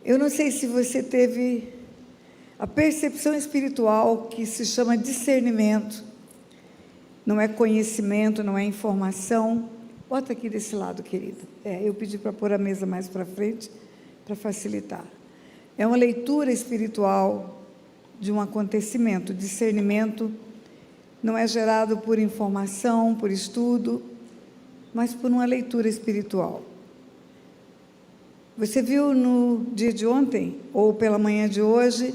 Eu não sei se você teve a percepção espiritual que se chama discernimento. Não é conhecimento, não é informação. Bota aqui desse lado, querida. Eu pedi para pôr a mesa mais para frente, para facilitar. É uma leitura espiritual de um acontecimento. Discernimento não é gerado por informação, por estudo, mas por uma leitura espiritual. Você viu no dia de ontem, ou pela manhã de hoje,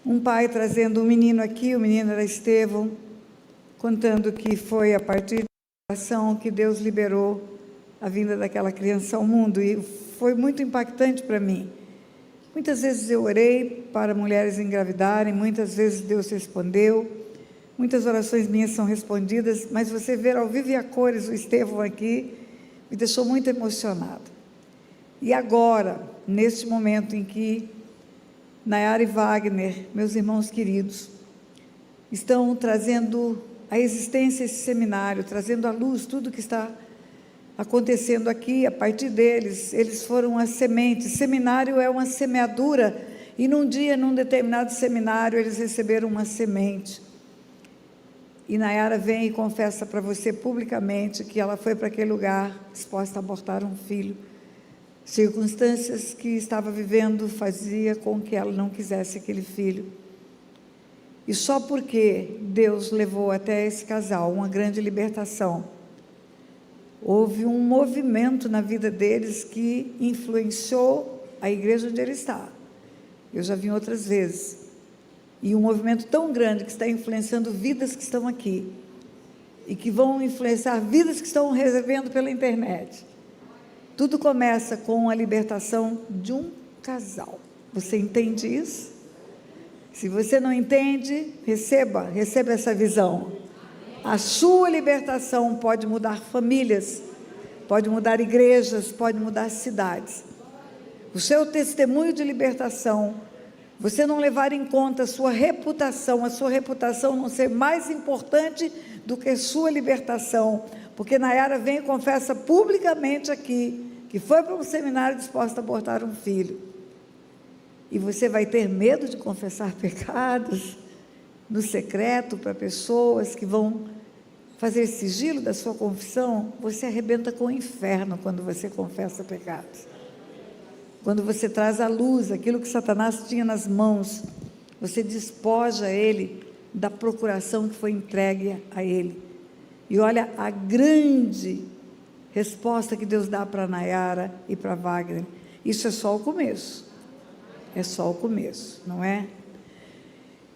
um pai trazendo um menino aqui, o menino era Estevão, contando que foi a partir da oração que Deus liberou a vinda daquela criança ao mundo, e foi muito impactante para mim. Muitas vezes eu orei para mulheres engravidarem, muitas vezes Deus respondeu, muitas orações minhas são respondidas, mas você ver ao vivo e a cores o Estevão aqui, me deixou muito emocionada. E agora, neste momento em que Nayara e Wagner, meus irmãos queridos, estão trazendo a existência esse seminário, trazendo à luz tudo que está acontecendo aqui, a partir deles, eles foram as sementes. Seminário é uma semeadura, e num dia, num determinado seminário, eles receberam uma semente. E Nayara vem e confessa para você publicamente que ela foi para aquele lugar disposta a abortar um filho. Circunstâncias que estava vivendo fazia com que ela não quisesse aquele filho. E só porque Deus levou até esse casal uma grande libertação, houve um movimento na vida deles que influenciou a igreja onde ele está. Eu já vim outras vezes. E um movimento tão grande que está influenciando vidas que estão aqui, e que vão influenciar vidas que estão recebendo pela internet. Tudo começa com a libertação de um casal. Você entende isso? Se você não entende, receba essa visão. A sua libertação pode mudar famílias, pode mudar igrejas, pode mudar cidades. O seu testemunho de libertação, você não levar em conta a sua reputação não ser mais importante do que a sua libertação, porque Nayara vem e confessa publicamente aqui, que foi para um seminário disposta a abortar um filho. E você vai ter medo de confessar pecados no secreto para pessoas que vão fazer sigilo da sua confissão? Você arrebenta com o inferno quando você confessa pecados. Quando você traz à luz aquilo que Satanás tinha nas mãos, você despoja ele da procuração que foi entregue a ele. E olha a grande resposta que Deus dá para Nayara e para Wagner. Isso é só o começo. É só o começo, não é?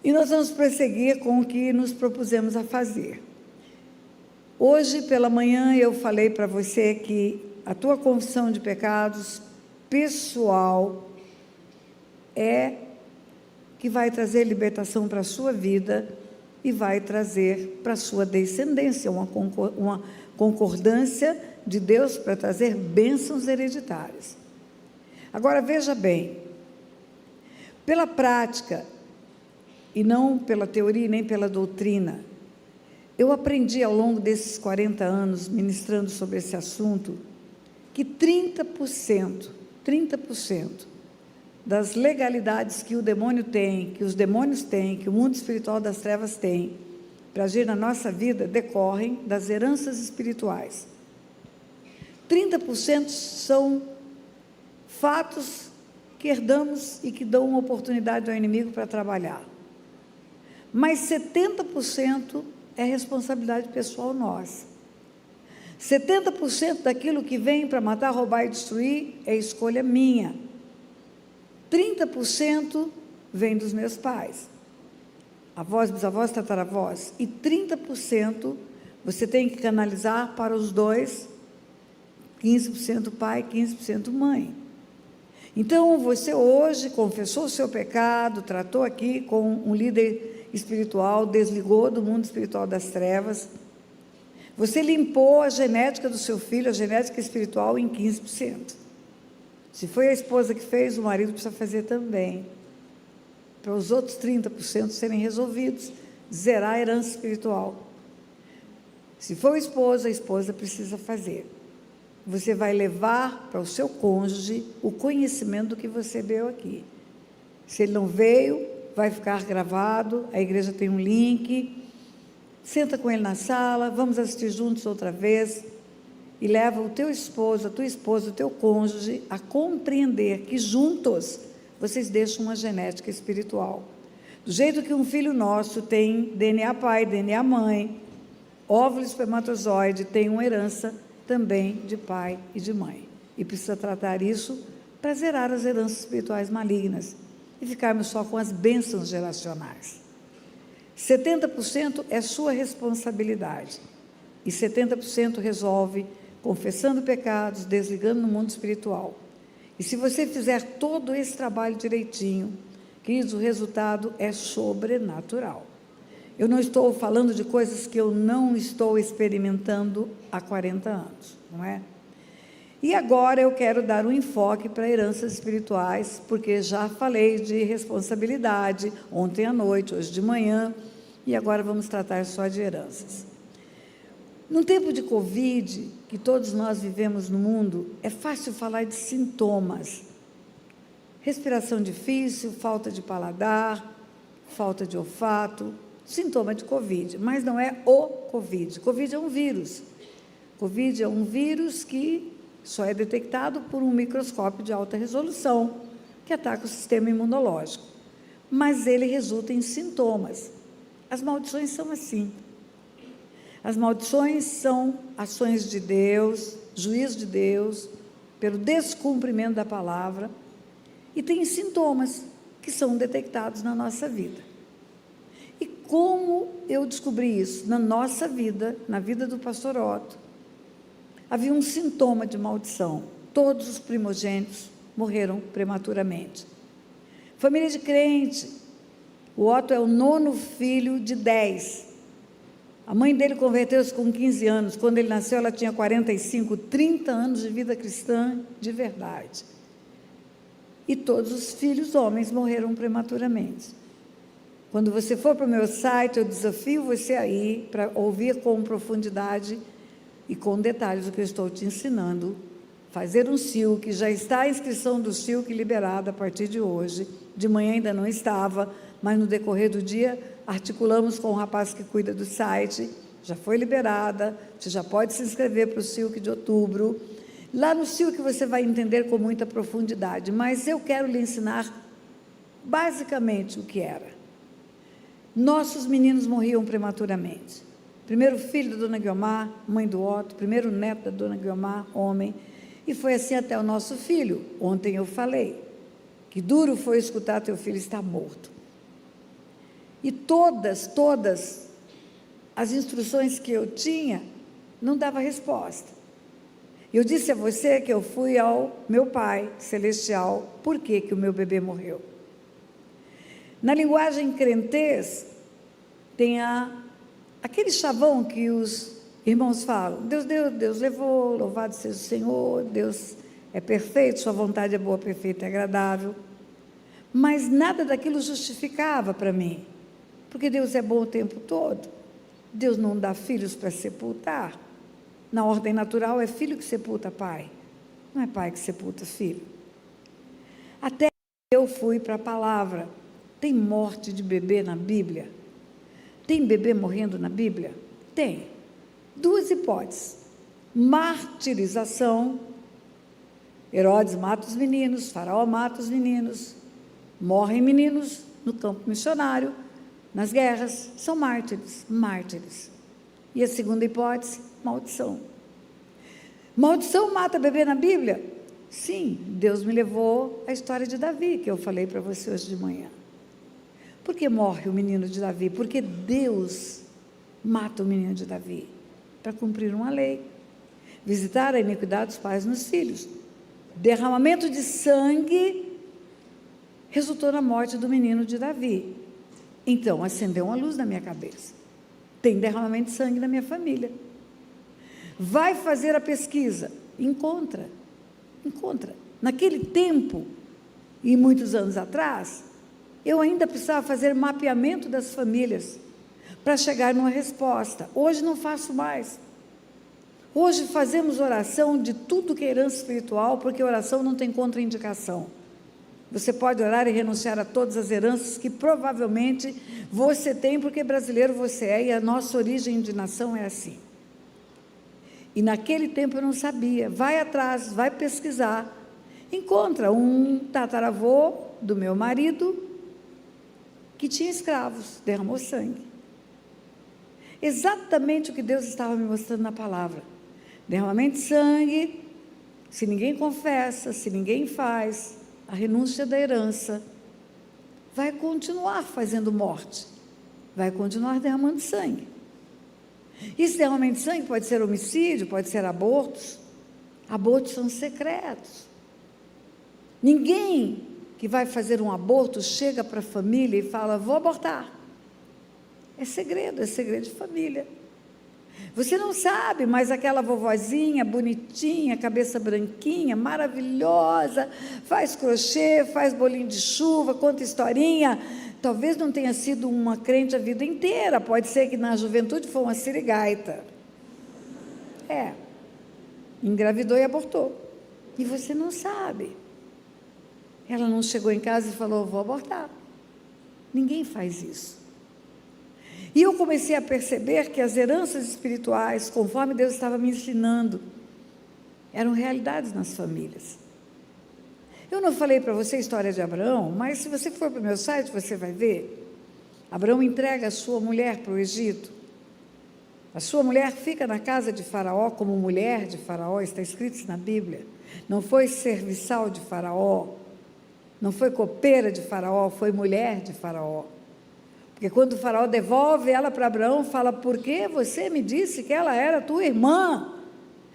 E nós vamos prosseguir com o que nos propusemos a fazer. Hoje, pela manhã, eu falei para você que a tua confissão de pecados pessoal é que vai trazer libertação para a sua vida e vai trazer para a sua descendência uma concordância de Deus para trazer bênçãos hereditárias. Agora, veja bem, pela prática, e não pela teoria nem pela doutrina, eu aprendi ao longo desses 40 anos, ministrando sobre esse assunto, que 30% das legalidades que o demônio tem, que os demônios têm, que o mundo espiritual das trevas tem, para agir na nossa vida, decorrem das heranças espirituais. 30% são fatos que herdamos e que dão uma oportunidade ao inimigo para trabalhar. Mas 70% é responsabilidade pessoal nossa. 70% daquilo que vem para matar, roubar e destruir é escolha minha. 30% vem dos meus pais, avós, bisavós, tataravós, e 30% você tem que canalizar para os dois, 15% pai, 15% mãe. Então, você hoje confessou o seu pecado, tratou aqui com um líder espiritual, desligou do mundo espiritual das trevas, você limpou a genética do seu filho, a genética espiritual, em 15%. Se foi a esposa que fez, o marido precisa fazer também, para os outros 30% serem resolvidos, zerar a herança espiritual. Se for a esposa precisa fazer. você vai levar para o seu cônjuge o conhecimento do que você veio aqui. Se ele não veio, vai ficar gravado, a igreja tem um link, senta com ele na sala, vamos assistir juntos outra vez, e leva o teu esposo, a tua esposa, o teu cônjuge a compreender que juntos vocês deixam uma genética espiritual. Do jeito que um filho nosso tem DNA pai, DNA mãe, óvulo e espermatozoide, tem uma herança também de pai e de mãe. E precisa tratar isso para zerar as heranças espirituais malignas e ficarmos só com as bênçãos geracionais. 70% é sua responsabilidade e 70% resolve confessando pecados, desligando no mundo espiritual. E se você fizer todo esse trabalho direitinho, queridos, o resultado é sobrenatural. Eu não estou falando de coisas que eu não estou experimentando há 40 anos, não é? E agora eu quero dar um enfoque para heranças espirituais, porque já falei de responsabilidade ontem à noite, hoje de manhã, e agora vamos tratar só de heranças. No tempo de Covid, que todos nós vivemos no mundo, é fácil falar de sintomas. Respiração difícil, falta de paladar, falta de olfato, sintoma de Covid, mas não é o Covid. Covid é um vírus. Covid é um vírus que só é detectado por um microscópio de alta resolução, que ataca o sistema imunológico. Mas ele resulta em sintomas. As maldições são assim. As maldições são ações de Deus, juízo de Deus, pelo descumprimento da palavra, e tem sintomas que são detectados na nossa vida. E como eu descobri isso? Na nossa vida, na vida do pastor Otto, havia um sintoma de maldição. Todos os primogênitos morreram prematuramente. Família de crente, o Otto é o 9º filho de 10. A mãe dele converteu-se com 15 anos. Quando ele nasceu, ela tinha 45, 30 anos de vida cristã de verdade. E todos os filhos homens morreram prematuramente. Quando você for para o meu site, eu desafio você a ir para ouvir com profundidade e com detalhes o que eu estou te ensinando. Fazer um SILC, já está a inscrição do SILC liberada a partir de hoje. De manhã ainda não estava, mas no decorrer do dia articulamos com o rapaz que cuida do site, já foi liberada, você já pode se inscrever para o SILC de outubro. Lá no SILC você vai entender com muita profundidade, mas eu quero lhe ensinar basicamente o que era. Nossos meninos morriam prematuramente. Primeiro filho da dona Guiomar, mãe do Otto, primeiro neto da dona Guiomar, homem, e foi assim até o nosso filho. Ontem eu falei que duro foi escutar teu filho estar morto. E todas as instruções que eu tinha, não dava resposta. Eu disse a você que eu fui ao meu Pai Celestial, por que que o meu bebê morreu? Na linguagem crentez, tem aquele chavão que os irmãos falam, Deus deu, Deus levou, louvado seja o Senhor, Deus é perfeito, sua vontade é boa, perfeita e agradável. Mas nada daquilo justificava para mim, porque Deus é bom o tempo todo. Deus não dá filhos para sepultar. Na ordem natural é filho que sepulta pai, não é pai que sepulta filho. Até eu fui para a palavra. Tem morte de bebê na Bíblia? Tem bebê morrendo na Bíblia? Tem. Duas hipóteses. Martirização, Herodes mata os meninos, Faraó mata os meninos, morrem meninos no campo missionário, nas guerras, são mártires. E a segunda hipótese, maldição. Maldição mata bebê na Bíblia? Sim, Deus me levou à história de Davi, que eu falei para você hoje de manhã. Por que morre o menino de Davi? Porque Deus mata o menino de Davi, para cumprir uma lei, visitar a iniquidade dos pais nos filhos. Derramamento de sangue resultou na morte do menino de Davi. Então, acendeu uma luz na minha cabeça. Tem derramamento de sangue na minha família. Vai fazer a pesquisa. Encontra. Naquele tempo, e muitos anos atrás, eu ainda precisava fazer mapeamento das famílias para chegar numa resposta. Hoje não faço mais. Hoje fazemos oração de tudo que é herança espiritual, porque oração não tem contraindicação. Você pode orar e renunciar a todas as heranças que provavelmente você tem, porque brasileiro você é, e a nossa origem de nação é assim. E naquele tempo eu não sabia. Vai atrás, vai pesquisar. Encontra um tataravô do meu marido que tinha escravos, derramou sangue. Exatamente o que Deus estava me mostrando na palavra. Derramamento de sangue, se ninguém confessa, se ninguém faz, a renúncia da herança, vai continuar fazendo morte, vai continuar derramando sangue. Esse derramamento de sangue pode ser homicídio, pode ser abortos. Abortos são secretos. Ninguém que vai fazer um aborto chega para a família e fala, vou abortar. É segredo de família. Você não sabe, mas aquela vovozinha bonitinha, cabeça branquinha, maravilhosa, faz crochê, faz bolinho de chuva, conta historinha, talvez não tenha sido uma crente a vida inteira, pode ser que na juventude foi uma sirigaita. Engravidou e abortou. E você não sabe. Ela não chegou em casa e falou, vou abortar. Ninguém faz isso. E eu comecei a perceber que as heranças espirituais, conforme Deus estava me ensinando, eram realidades nas famílias. Eu não falei para você a história de Abraão, mas se você for para o meu site, você vai ver. Abraão entrega a sua mulher para o Egito. A sua mulher fica na casa de Faraó como mulher de Faraó, está escrito isso na Bíblia. Não foi serviçal de Faraó, não foi copeira de Faraó, foi mulher de Faraó. Porque quando o Faraó devolve ela para Abraão, fala, por que você me disse que ela era tua irmã?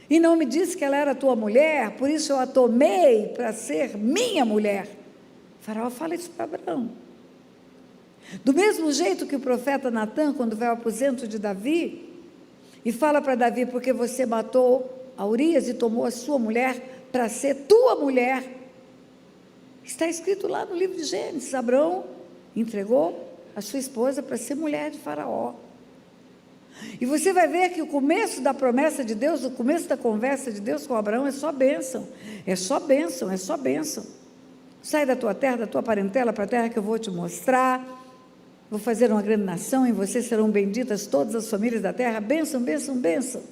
E não me disse que ela era tua mulher, por isso eu a tomei para ser minha mulher. O Faraó fala isso para Abraão. Do mesmo jeito que o profeta Natã, quando vai ao aposento de Davi, e fala para Davi, porque você matou a Urias e tomou a sua mulher para ser tua mulher. Está escrito lá no livro de Gênesis, Abraão entregou a sua esposa para ser mulher de Faraó. E você vai ver que o começo da promessa de Deus, o começo da conversa de Deus com Abraão é só bênção, é só bênção, é só bênção. Sai da tua terra, da tua parentela para a terra que eu vou te mostrar, vou fazer uma grande nação, em você serão benditas todas as famílias da terra, bênção, bênção, bênção.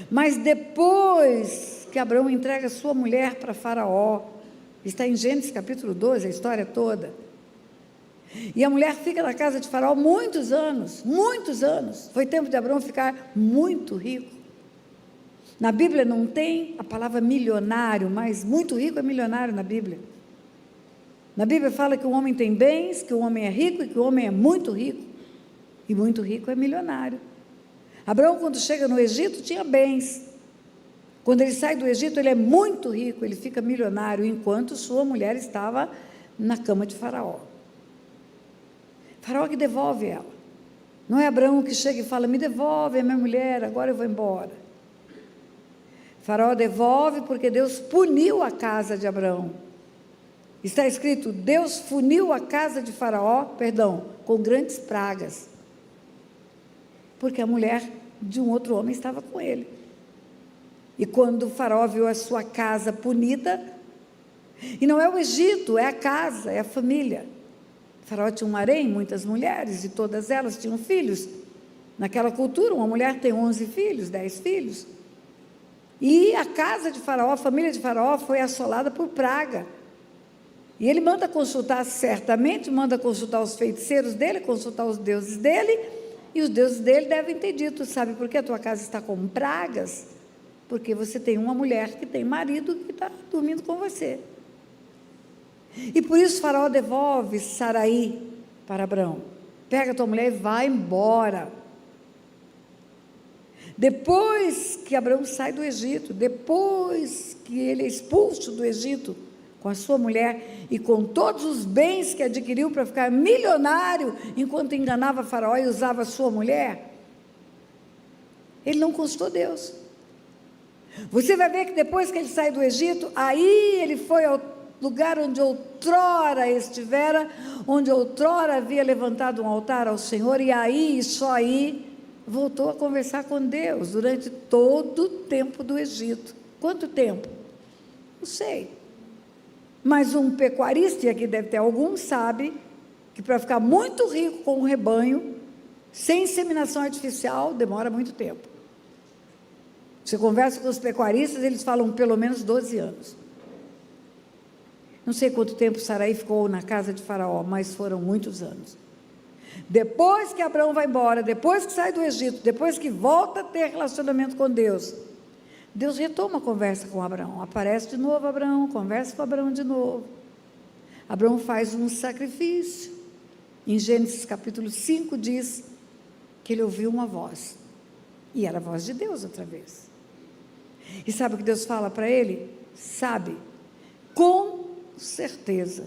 Mas depois que Abraão entrega sua mulher para Faraó, está em Gênesis capítulo 12, a história toda, e a mulher fica na casa de Faraó muitos anos, foi tempo de Abraão ficar muito rico. Na Bíblia não tem a palavra milionário, mas muito rico é milionário na Bíblia. Na Bíblia fala que o homem tem bens, que o homem é rico e que o homem é muito rico, e muito rico é milionário. Abraão, quando chega no Egito, tinha bens. Quando ele sai do Egito, ele é muito rico, ele fica milionário, enquanto sua mulher estava na cama de Faraó. Faraó que devolve ela. Não é Abraão que chega e fala, me devolve a minha mulher, agora eu vou embora. Faraó devolve porque Deus puniu a casa de Abraão. Está escrito, Deus puniu a casa de Faraó, com grandes pragas. Porque a mulher de um outro homem estava com ele. E quando o Faraó viu a sua casa punida, e não é o Egito, é a casa, é a família. Faraó tinha um harém, muitas mulheres, e todas elas tinham filhos. Naquela cultura, uma mulher tem 11 filhos, 10 filhos. E a casa de Faraó, a família de Faraó foi assolada por praga. E ele manda consultar, certamente, manda consultar os feiticeiros dele, consultar os deuses dele, e os deuses dele devem ter dito, sabe por que a tua casa está com pragas? Porque você tem uma mulher que tem marido que está dormindo com você. E por isso Faraó devolve Saraí para Abraão. Pega a tua mulher e vai embora. Depois que Abraão sai do Egito, depois que ele é expulso do Egito, com a sua mulher e com todos os bens que adquiriu para ficar milionário, enquanto enganava Faraó e usava a sua mulher, ele não consultou Deus. Você vai ver que depois que ele sai do Egito, aí ele foi ao lugar onde outrora estivera, onde outrora havia levantado um altar ao Senhor, e aí, só aí, voltou a conversar com Deus durante todo o tempo do Egito. Quanto tempo? Não sei. Mas um pecuarista, e aqui deve ter algum, sabe que para ficar muito rico com um rebanho, sem inseminação artificial, demora muito tempo. Você conversa com os pecuaristas, eles falam pelo menos 12 anos. Não sei quanto tempo Sarai ficou na casa de Faraó, mas foram muitos anos. Depois que Abraão vai embora, depois que sai do Egito, depois que volta a ter relacionamento com Deus, Deus retoma a conversa com Abraão. Aparece de novo Abraão, conversa com Abraão de novo. Abraão faz um sacrifício. Em Gênesis capítulo 5 diz que ele ouviu uma voz. E era a voz de Deus outra vez. E sabe o que Deus fala para ele? Sabe, com certeza,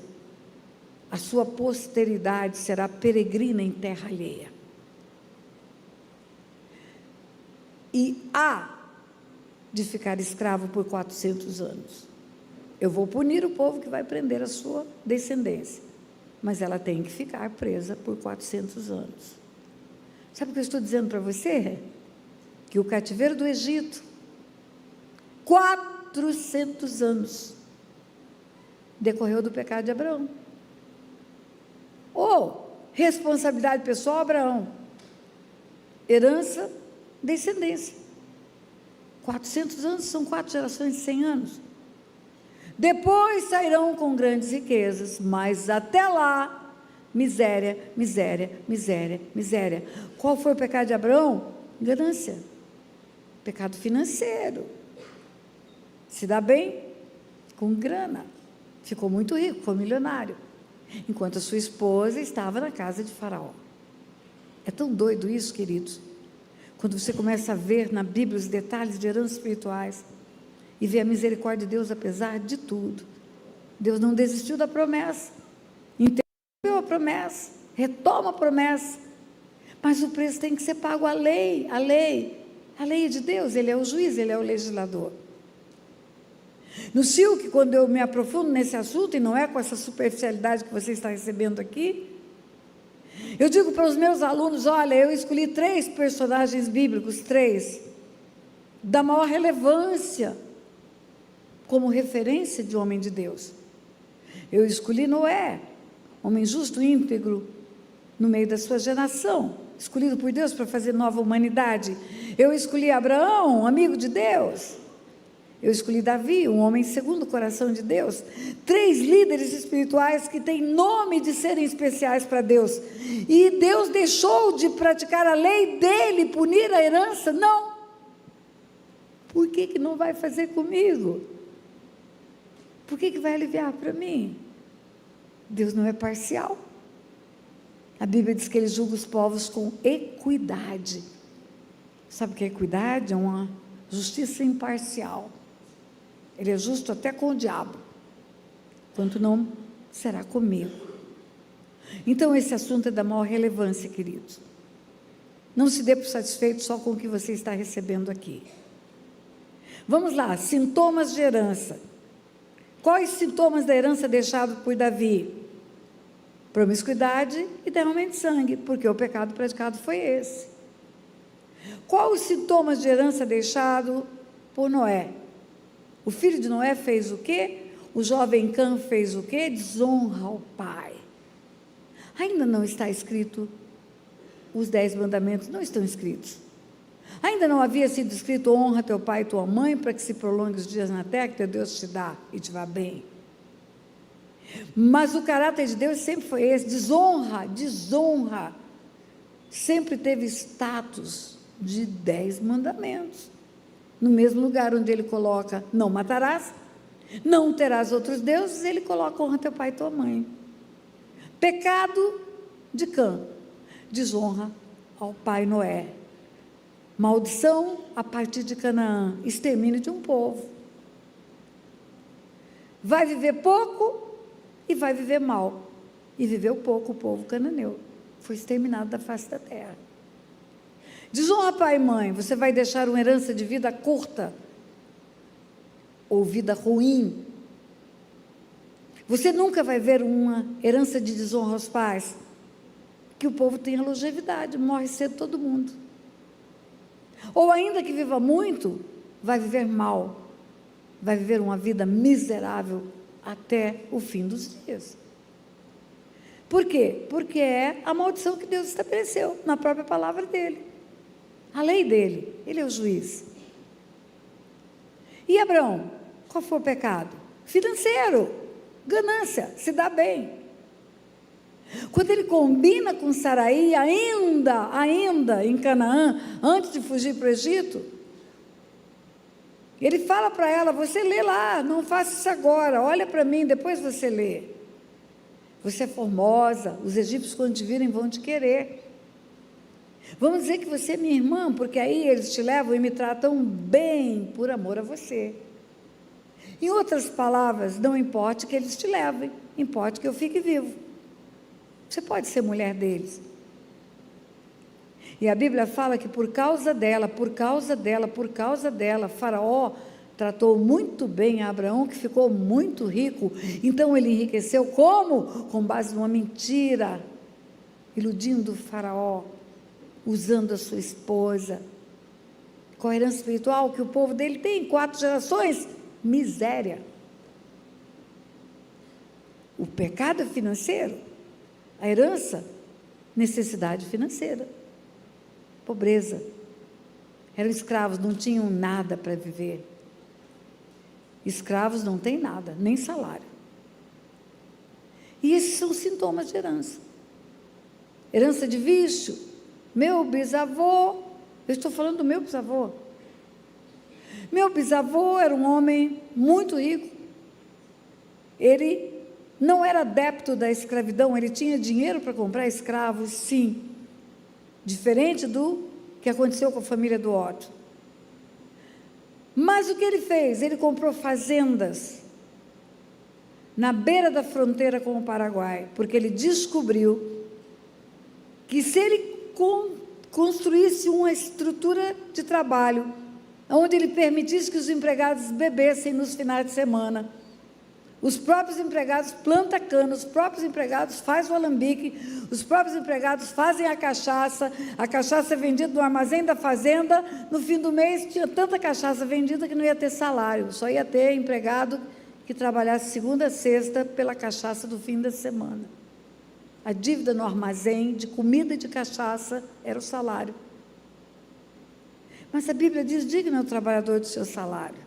a sua posteridade será peregrina em terra alheia. E há de ficar escravo por 400 anos. Eu vou punir o povo que vai prender a sua descendência, mas ela tem que ficar presa por 400 anos. Sabe o que eu estou dizendo para você? Que o cativeiro do Egito, 400 anos, decorreu do pecado de Abraão. Ou, responsabilidade pessoal, Abraão. Herança, descendência. 400 anos são 4 gerações de 100 anos. Depois sairão com grandes riquezas, mas até lá, miséria, miséria, miséria, miséria. Qual foi o pecado de Abraão? Ganância. Pecado financeiro. Se dá bem com grana. Ficou muito rico, foi milionário. Enquanto a sua esposa estava na casa de Faraó. É tão doido isso, queridos. Quando você começa a ver na Bíblia os detalhes de heranças espirituais e ver a misericórdia de Deus apesar de tudo. Deus não desistiu da promessa. Entendeu a promessa. Retoma a promessa. Mas o preço tem que ser pago à lei. A lei é de Deus. Ele é o juiz, ele é o legislador. No Silk, quando eu me aprofundo nesse assunto, e não é com essa superficialidade que você está recebendo aqui, eu digo para os meus alunos, olha, eu escolhi 3 personagens bíblicos, 3, da maior relevância, como referência de homem de Deus. Eu escolhi Noé, homem justo e íntegro, no meio da sua geração, escolhido por Deus para fazer nova humanidade. Eu escolhi Abraão, amigo de Deus. Eu escolhi Davi, um homem segundo o coração de Deus. 3 líderes espirituais que têm nome de serem especiais para Deus. E Deus deixou de praticar a lei dele, punir a herança? Não. Por que não vai fazer comigo? Por que vai aliviar para mim? Deus não é parcial. A Bíblia diz que ele julga os povos com equidade. Sabe o que é equidade? É uma justiça imparcial. Ele é justo até com o diabo, quanto não será comigo. Então esse assunto é da maior relevância, queridos. Não se dê por satisfeito só com o que você está recebendo aqui. Vamos lá, sintomas de herança. Quais sintomas da herança deixado por Davi? Promiscuidade e derramamento de sangue, porque o pecado praticado foi esse. Quais os sintomas de herança deixado por Noé? O filho de Noé fez o quê? O jovem Cã fez o quê? Desonra ao pai. Ainda não está escrito, os 10 mandamentos não estão escritos. Ainda não havia sido escrito, honra teu pai e tua mãe, para que se prolongue os dias na terra que teu Deus te dá e te vá bem. Mas o caráter de Deus sempre foi esse, desonra. Sempre teve status de 10 mandamentos. No mesmo lugar onde ele coloca, não matarás, não terás outros deuses, ele coloca, honra teu pai e tua mãe. Pecado de Cã, desonra ao pai Noé. Maldição a partir de Canaã, extermínio de um povo. Vai viver pouco e vai viver mal. E viveu pouco o povo cananeu. Foi exterminado da face da terra. Desonra pai e mãe, você vai deixar uma herança de vida curta ou vida ruim. Você nunca vai ver uma herança de desonra aos pais, que o povo tenha longevidade, morre cedo todo mundo. Ou ainda que viva muito, vai viver mal, vai viver uma vida miserável até o fim dos dias. Por quê? Porque é a maldição que Deus estabeleceu na própria palavra dele, a lei dele. Ele é o juiz. E Abraão, qual foi o pecado? Financeiro, ganância, se dá bem. Quando ele combina com Saraí, ainda em Canaã, antes de fugir para o Egito, ele fala para ela: você lê lá, não faça isso agora, olha para mim, depois você lê. Você é formosa, os egípcios quando te virem vão te querer. Vamos dizer que você é minha irmã, porque aí eles te levam e me tratam bem por amor a você. Em outras palavras, não importa que eles te levem, importa que eu fique vivo. Você pode ser mulher deles. E a Bíblia fala que por causa dela, Faraó tratou muito bem a Abraão, que ficou muito rico. Então ele enriqueceu como? Com base numa mentira, iludindo o Faraó, usando a sua esposa. Qual a herança espiritual que o povo dele tem? 4 gerações? Miséria. O pecado é financeiro, a herança, necessidade financeira, pobreza. Eram escravos, não tinham nada para viver. Escravos não têm nada, nem salário. E esses são sintomas de herança. Herança de vício. Meu bisavô, eu estou falando do meu bisavô. Meu bisavô era um homem muito rico. Ele não era adepto da escravidão, ele tinha dinheiro para comprar escravos, sim. Diferente do que aconteceu com a família do Otto. Mas o que ele fez? Ele comprou fazendas na beira da fronteira com o Paraguai, porque ele descobriu que se ele construísse uma estrutura de trabalho, onde ele permitisse que os empregados bebessem nos finais de semana, os próprios empregados plantam cana, os próprios empregados fazem o alambique, os próprios empregados fazem a cachaça é vendida no armazém da fazenda. No fim do mês tinha tanta cachaça vendida que não ia ter salário, só ia ter empregado que trabalhasse segunda a sexta pela cachaça do fim da semana. A dívida no armazém de comida e de cachaça era o salário. Mas a Bíblia diz: digno é o trabalhador do seu salário.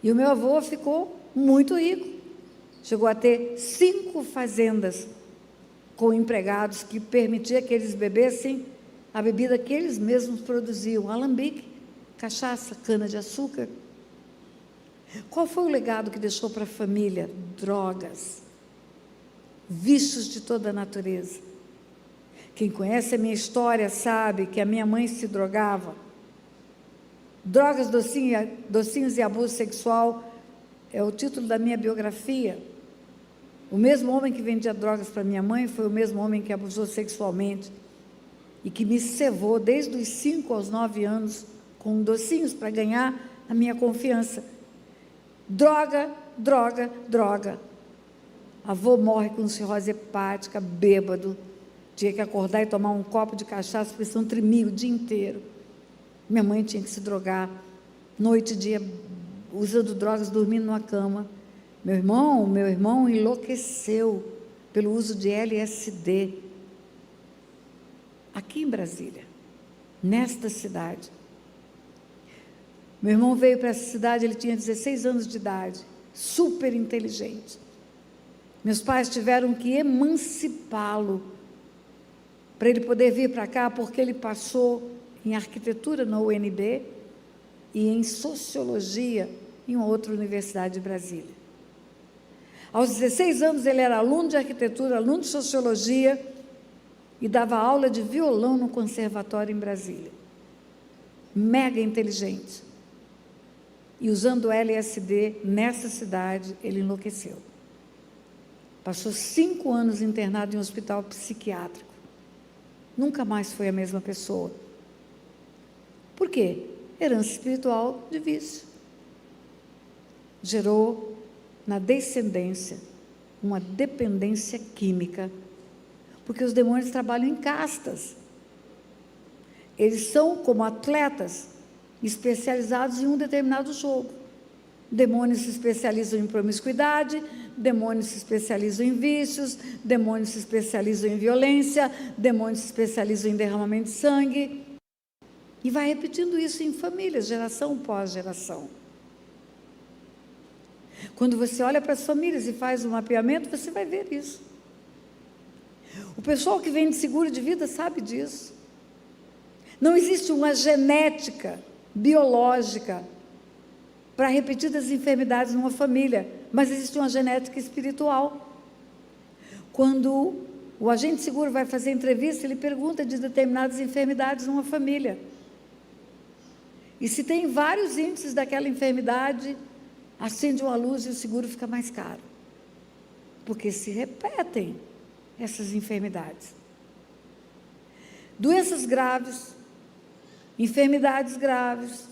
E o meu avô ficou muito rico, chegou a ter 5 fazendas com empregados que permitia que eles bebessem a bebida que eles mesmos produziam, alambique, cachaça, cana-de-açúcar. Qual foi o legado que deixou para a família? Drogas, vícios de toda a natureza. Quem conhece a minha história sabe que a minha mãe se drogava. Drogas, docinhos e abuso sexual é o título da minha biografia. O mesmo homem que vendia drogas para minha mãe foi o mesmo homem que abusou sexualmente e que me cevou desde os 5 aos 9 anos com docinhos para ganhar a minha confiança. Droga, droga, droga. Avô morre com cirrose hepática, bêbado, tinha que acordar e tomar um copo de cachaça, porque senão tremia o dia inteiro. Minha mãe tinha que se drogar, noite e dia, usando drogas, dormindo numa cama. Meu irmão enlouqueceu pelo uso de LSD, aqui em Brasília, nesta cidade. Meu irmão veio para essa cidade, ele tinha 16 anos de idade, super inteligente. Meus pais tiveram que emancipá-lo para ele poder vir para cá, porque ele passou em arquitetura na UNB e em sociologia em uma outra universidade de Brasília. Aos 16 anos ele era aluno de arquitetura, aluno de sociologia e dava aula de violão no conservatório em Brasília. Mega inteligente. E usando LSD nessa cidade, ele enlouqueceu. Passou 5 anos internado em um hospital psiquiátrico. Nunca mais foi a mesma pessoa. Por quê? Herança espiritual de vício. Gerou na descendência uma dependência química, porque os demônios trabalham em castas. Eles são como atletas especializados em um determinado jogo. Demônios se especializam em promiscuidade, demônios se especializam em vícios, demônios se especializam em violência, demônios se especializam em derramamento de sangue. E vai repetindo isso em famílias, geração após geração. Quando você olha para as famílias e faz um mapeamento, você vai ver isso. O pessoal que vem de seguro de vida sabe disso. Não existe uma genética biológica para repetidas enfermidades numa família, mas existe uma genética espiritual. Quando o agente seguro vai fazer entrevista, ele pergunta de determinadas enfermidades numa família. E se tem vários índices daquela enfermidade, acende uma luz e o seguro fica mais caro. Porque se repetem essas enfermidades. Doenças graves, enfermidades graves,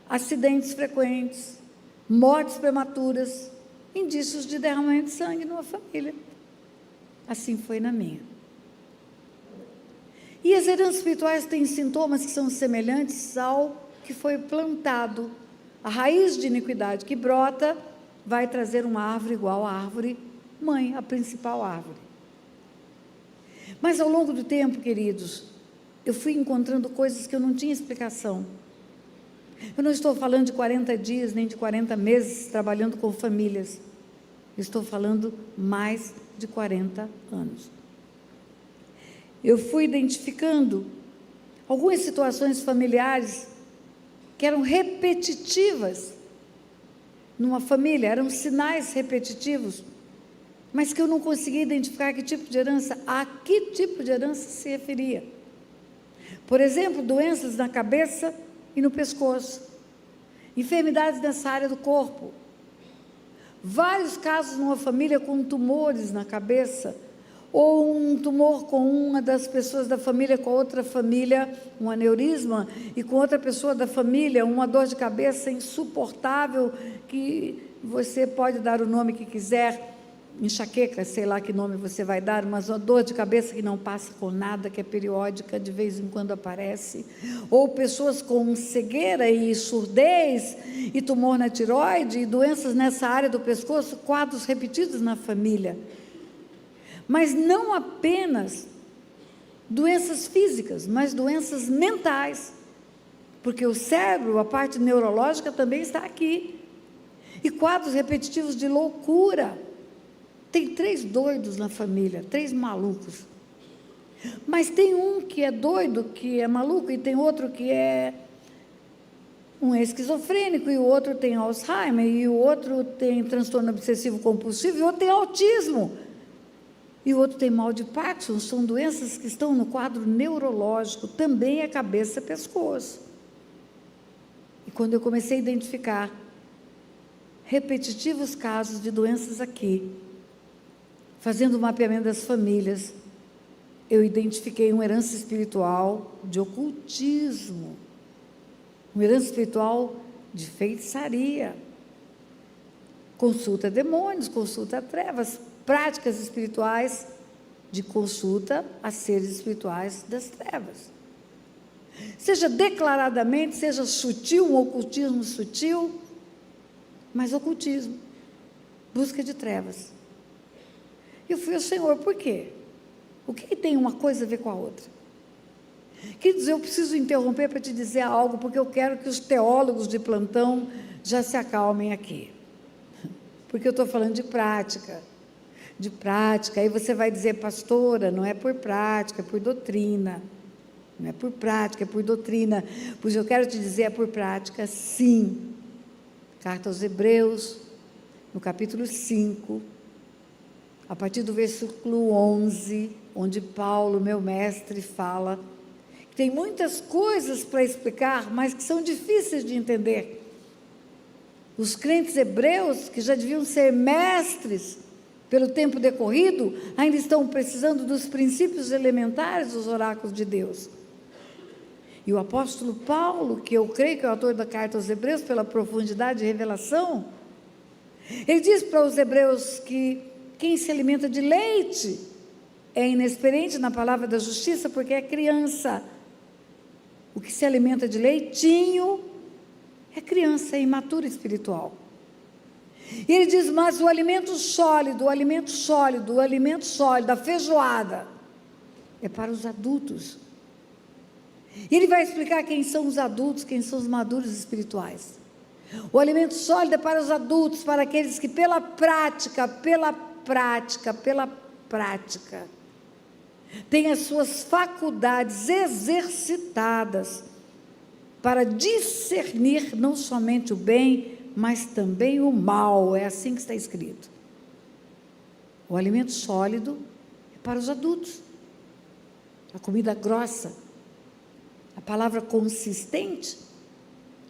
acidentes frequentes, mortes prematuras, indícios de derramamento de sangue numa família. Assim foi na minha. E as heranças espirituais têm sintomas que são semelhantes ao que foi plantado. A raiz de iniquidade que brota vai trazer uma árvore igual à árvore mãe, a principal árvore. Mas ao longo do tempo, queridos, eu fui encontrando coisas que eu não tinha explicação. Eu não estou falando de 40 dias, nem de 40 meses trabalhando com famílias. Eu estou falando mais de 40 anos. Eu fui identificando algumas situações familiares que eram repetitivas numa família, eram sinais repetitivos, mas que eu não conseguia identificar que tipo de herança, a que tipo de herança se referia. Por exemplo, doenças na cabeça e no pescoço, enfermidades nessa área do corpo, vários casos numa família com tumores na cabeça, ou um tumor com uma das pessoas da família, com outra família, um aneurisma, e com outra pessoa da família, uma dor de cabeça insuportável, que você pode dar o nome que quiser, enxaqueca, sei lá que nome você vai dar, mas uma dor de cabeça que não passa com nada, que é periódica, de vez em quando aparece, ou pessoas com cegueira e surdez, e tumor na tireoide, e doenças nessa área do pescoço, quadros repetidos na família. Mas não apenas doenças físicas, mas doenças mentais, porque o cérebro, a parte neurológica também está aqui, e quadros repetitivos de loucura. Tem 3 doidos na família, 3 malucos, mas tem um que é doido, que é maluco, e tem outro que um é esquizofrênico, e o outro tem Alzheimer, e o outro tem transtorno obsessivo compulsivo, e o outro tem autismo, e o outro tem mal de Parkinson. São doenças que estão no quadro neurológico, também é cabeça e pescoço. E quando eu comecei a identificar repetitivos casos de doenças aqui, fazendo o mapeamento das famílias, eu identifiquei uma herança espiritual de ocultismo, uma herança espiritual de feitiçaria, consulta a demônios, consulta a trevas, práticas espirituais de consulta a seres espirituais das trevas. Seja declaradamente, seja sutil, um ocultismo sutil, mas ocultismo, busca de trevas. Eu fui ao Senhor, por quê? O que tem uma coisa a ver com a outra? Queridos, eu preciso interromper para te dizer algo, porque eu quero que os teólogos de plantão já se acalmem aqui. Porque eu estou falando de prática. Aí você vai dizer, pastora, não é por prática, é por doutrina. Não é por prática, é por doutrina. Pois eu quero te dizer, é por prática, sim. Carta aos Hebreus, no capítulo 5, a partir do versículo 11, onde Paulo, meu mestre, fala que tem muitas coisas para explicar, mas que são difíceis de entender. Os crentes hebreus, que já deviam ser mestres pelo tempo decorrido, ainda estão precisando dos princípios elementares dos oráculos de Deus. E o apóstolo Paulo, que eu creio que é o autor da carta aos Hebreus, pela profundidade de revelação, ele diz para os hebreus que quem se alimenta de leite é inexperiente na palavra da justiça, porque é criança. O que se alimenta de leitinho é criança, é imaturo espiritual. E ele diz, mas o alimento sólido, a feijoada, é para os adultos. E ele vai explicar quem são os adultos, quem são os maduros espirituais. O alimento sólido é para os adultos, para aqueles que pela prática, têm as suas faculdades exercitadas para discernir não somente o bem, mas também o mal. É assim que está escrito. O alimento sólido é para os adultos. A comida grossa, a palavra consistente,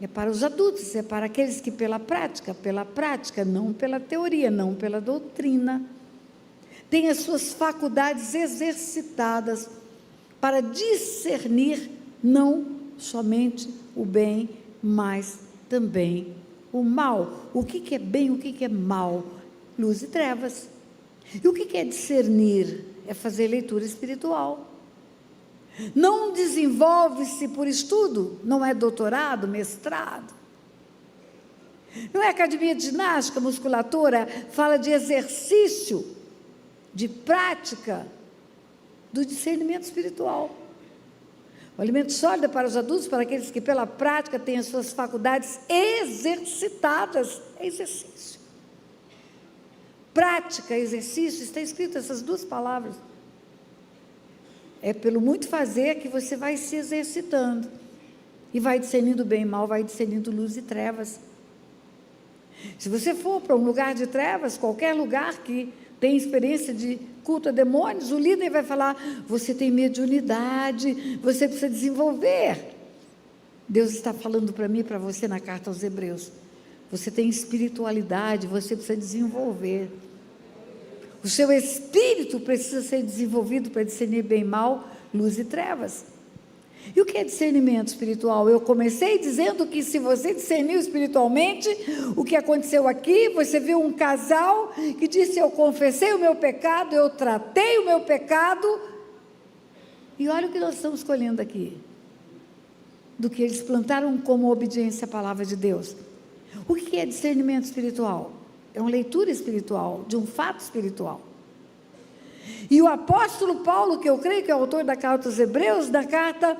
é para os adultos, é para aqueles que pela prática, não pela teoria, não pela doutrina, têm as suas faculdades exercitadas para discernir não somente o bem, mas também o mal. O que é bem, o que é mal? Luz e trevas. E o que é discernir? É fazer leitura espiritual. Não desenvolve-se por estudo, não é doutorado, mestrado. Não é academia de ginástica, musculatura, fala de exercício, de prática, do discernimento espiritual. O alimento sólido é para os adultos, para aqueles que pela prática têm as suas faculdades exercitadas. É exercício. Prática, exercício, está escrito essas duas palavras. É pelo muito fazer que você vai se exercitando. E vai discernindo bem e mal, vai discernindo luz e trevas. Se você for para um lugar de trevas, qualquer lugar que tem experiência de culto a demônios, o líder vai falar, você tem mediunidade, você precisa desenvolver. Deus está falando para mim e para você na carta aos Hebreus, você tem espiritualidade, você precisa desenvolver. O seu espírito precisa ser desenvolvido para discernir bem e mal, luz e trevas. E o que é discernimento espiritual? Eu comecei dizendo que se você discerniu espiritualmente, o que aconteceu aqui, você viu um casal que disse, eu confessei o meu pecado, eu tratei o meu pecado, e olha o que nós estamos colhendo aqui, do que eles plantaram como obediência à palavra de Deus. O que é discernimento espiritual? É uma leitura espiritual, de um fato espiritual. E o apóstolo Paulo, que eu creio que é o autor da carta aos Hebreus, da carta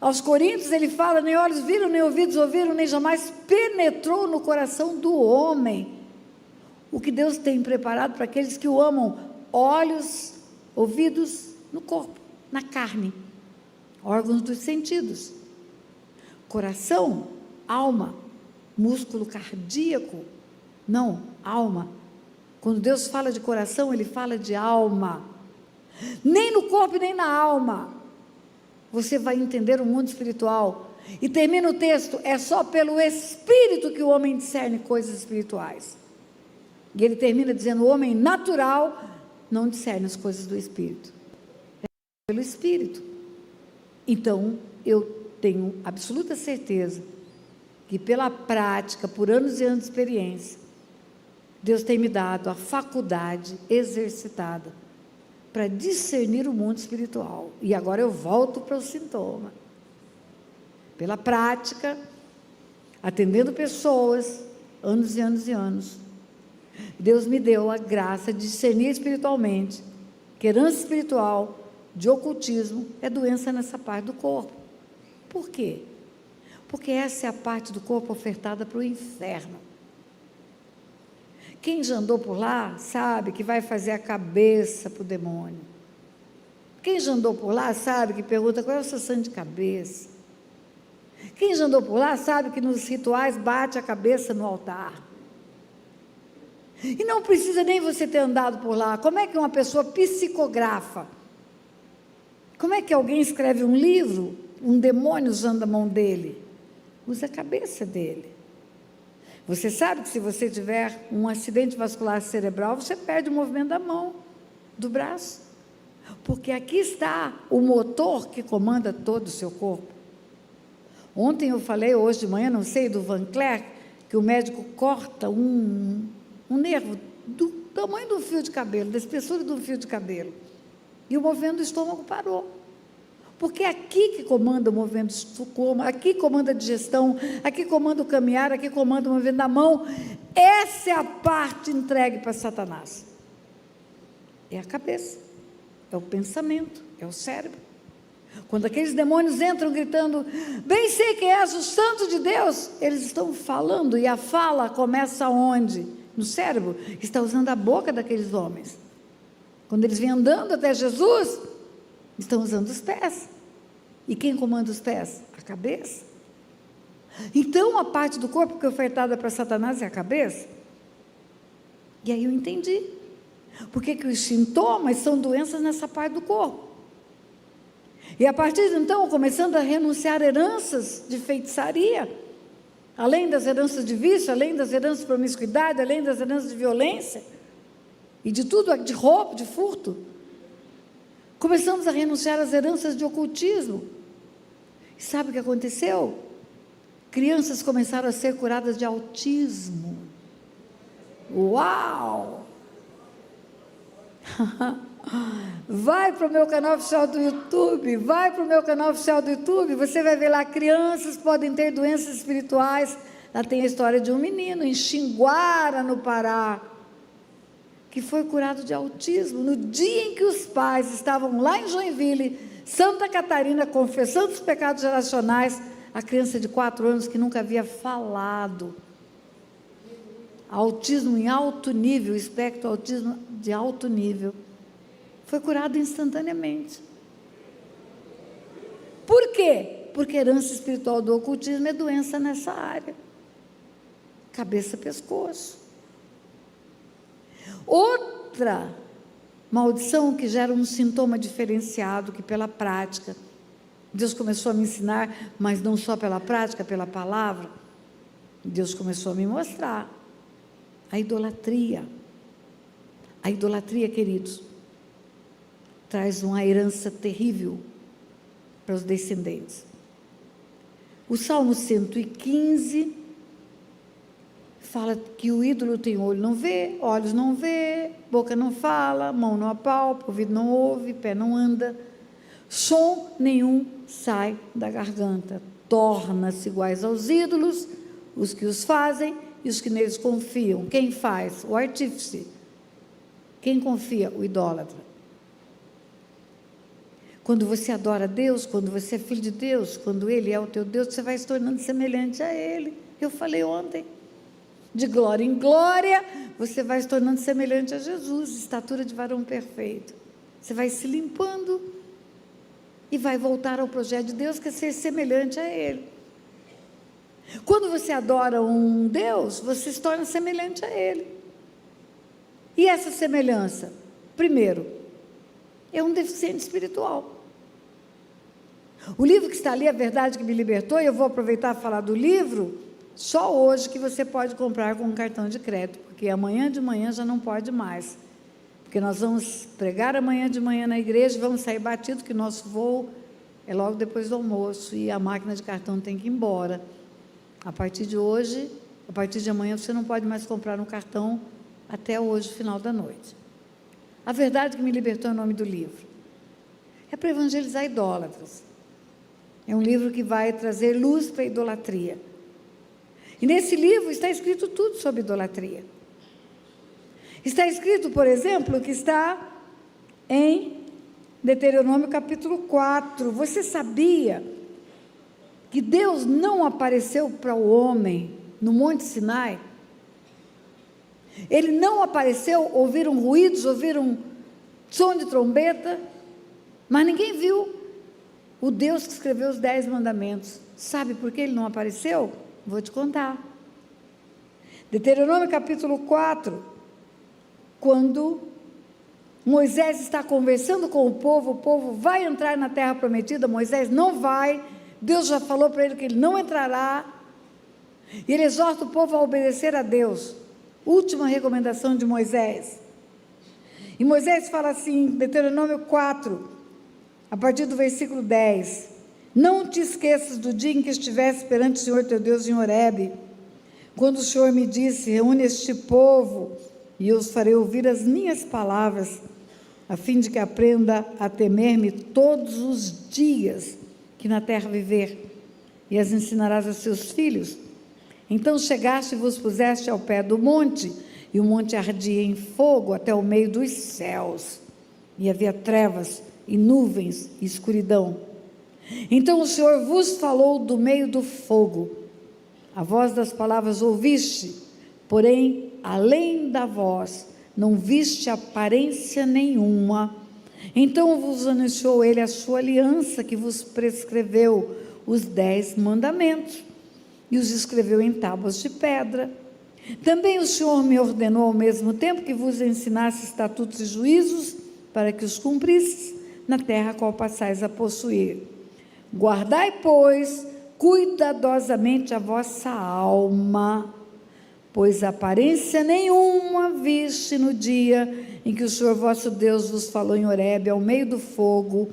aos Coríntios, ele fala, nem olhos viram, nem ouvidos ouviram, nem jamais penetrou no coração do homem o que Deus tem preparado para aqueles que o amam. Olhos, ouvidos no corpo, na carne, órgãos dos sentidos, coração, alma, músculo cardíaco, não, alma. Quando Deus fala de coração, Ele fala de alma. Nem no corpo, nem na alma você vai entender o mundo espiritual. E termina o texto, é só pelo Espírito que o homem discerne coisas espirituais. E ele termina dizendo, o homem natural não discerne as coisas do Espírito. É pelo Espírito. Então, eu tenho absoluta certeza que pela prática, por anos e anos de experiência, Deus tem me dado a faculdade exercitada para discernir o mundo espiritual. E agora eu volto para o sintoma. Pela prática, atendendo pessoas, anos e anos e anos, Deus me deu a graça de discernir espiritualmente que herança espiritual de ocultismo é doença nessa parte do corpo. Por quê? Porque essa é a parte do corpo ofertada para o inferno. Quem já andou por lá sabe que vai fazer a cabeça para o demônio. Quem já andou por lá sabe que pergunta qual é o seu santo de cabeça. Quem já andou por lá sabe que nos rituais bate a cabeça no altar. E não precisa nem você ter andado por lá. Como é que uma pessoa psicografa? Como é que alguém escreve um livro, um demônio usando a mão dele? Usa a cabeça dele. Você sabe que se você tiver um acidente vascular cerebral, você perde o movimento da mão, do braço. Porque aqui está o motor que comanda todo o seu corpo. Ontem eu falei, hoje de manhã, não sei, do Van Clerc, que o médico corta um nervo do tamanho de um fio de cabelo, da espessura de um fio de cabelo. E o movimento do estômago parou. Porque é aqui que comanda o movimento de Estocolmo, aqui comanda a digestão, aqui comanda o caminhar, aqui comanda o movimento da mão. Essa é a parte entregue para Satanás. É a cabeça, é o pensamento, é o cérebro. Quando aqueles demônios entram gritando, bem sei que és o santo de Deus, eles estão falando, e a fala começa onde? No cérebro. Está usando a boca daqueles homens. Quando eles vêm andando até Jesus, estão usando os pés. E quem comanda os pés? A cabeça. Então, a parte do corpo que é ofertada para Satanás é a cabeça. E aí eu entendi. Por que os sintomas são doenças nessa parte do corpo? E a partir de então, começando a renunciar heranças de feitiçaria, além das heranças de vício, além das heranças de promiscuidade, além das heranças de violência, e de tudo, de roubo, de furto. Começamos a renunciar às heranças de ocultismo. E sabe o que aconteceu? Crianças começaram a ser curadas de autismo. Uau! Vai para o meu canal oficial do YouTube, você vai ver lá, crianças podem ter doenças espirituais. Lá tem a história de um menino em Xinguara, no Pará, que foi curado de autismo, no dia em que os pais estavam lá em Joinville, Santa Catarina, confessando os pecados geracionais, a criança de 4 anos que nunca havia falado, autismo em alto nível, espectro autismo de alto nível, foi curado instantaneamente. Por quê? Porque a herança espiritual do ocultismo é doença nessa área, cabeça, pescoço. Outra maldição que gera um sintoma diferenciado, que pela prática, Deus começou a me ensinar, mas não só pela prática, pela palavra, Deus começou a me mostrar, a idolatria. A idolatria, queridos, traz uma herança terrível para os descendentes. O Salmo 115 fala que o ídolo tem olho não vê, olhos não vê, boca não fala, mão não apalpa, ouvido não ouve, pé não anda, som nenhum sai da garganta, torna-se iguais aos ídolos, os que os fazem e os que neles confiam. Quem faz? O artífice. Quem confia? O idólatra. Quando você adora Deus, quando você é filho de Deus, quando Ele é o teu Deus, você vai se tornando semelhante a Ele. Eu falei ontem, de glória em glória, você vai se tornando semelhante a Jesus, estatura de varão perfeito. Você vai se limpando e vai voltar ao projeto de Deus, que é ser semelhante a Ele. Quando você adora um Deus, você se torna semelhante a Ele. E essa semelhança, primeiro, é um deficiente espiritual. O livro que está ali, A Verdade que Me Libertou, e eu vou aproveitar para falar do livro, só hoje que você pode comprar com um cartão de crédito, porque amanhã de manhã já não pode mais, porque nós vamos pregar amanhã de manhã na igreja, vamos sair batido, que nosso voo é logo depois do almoço, e a máquina de cartão tem que ir embora. A partir de hoje, a partir de amanhã, você não pode mais comprar um cartão até hoje, final da noite. A Verdade que Me Libertou é o nome do livro. É para evangelizar idólatras. É um livro que vai trazer luz para a idolatria. E nesse livro está escrito tudo sobre idolatria. Está escrito, por exemplo, que está em Deuteronômio capítulo 4. Você sabia que Deus não apareceu para o homem no Monte Sinai? Ele não apareceu, ouviram ruídos, ouviram som de trombeta, mas ninguém viu o Deus que escreveu os 10 mandamentos. Sabe por que ele não apareceu? Vou te contar. Deuteronômio capítulo 4, quando Moisés está conversando com o povo vai entrar na terra prometida, Moisés não vai, Deus já falou para ele que ele não entrará, e ele exorta o povo a obedecer a Deus. Última recomendação de Moisés. E Moisés fala assim, Deuteronômio 4, a partir do versículo 10, não te esqueças do dia em que estivesse perante o Senhor teu Deus em Horebe, quando o Senhor me disse, reúne este povo, e eu os farei ouvir as minhas palavras, a fim de que aprenda a temer-me todos os dias que na terra viver, e as ensinarás a seus filhos. Então chegaste e vos puseste ao pé do monte, e o monte ardia em fogo até o meio dos céus, e havia trevas, e nuvens, e escuridão. Então o Senhor vos falou do meio do fogo. A voz das palavras ouviste, porém, além da voz, não viste aparência nenhuma. Então vos anunciou ele a sua aliança, que vos prescreveu os 10 mandamentos, e os escreveu em tábuas de pedra. Também o Senhor me ordenou ao mesmo tempo que vos ensinasse estatutos e juízos, para que os cumprisseis na terra a qual passais a possuir. Guardai, pois, cuidadosamente a vossa alma, pois aparência nenhuma viste no dia em que o Senhor vosso Deus vos falou em Horebe, ao meio do fogo,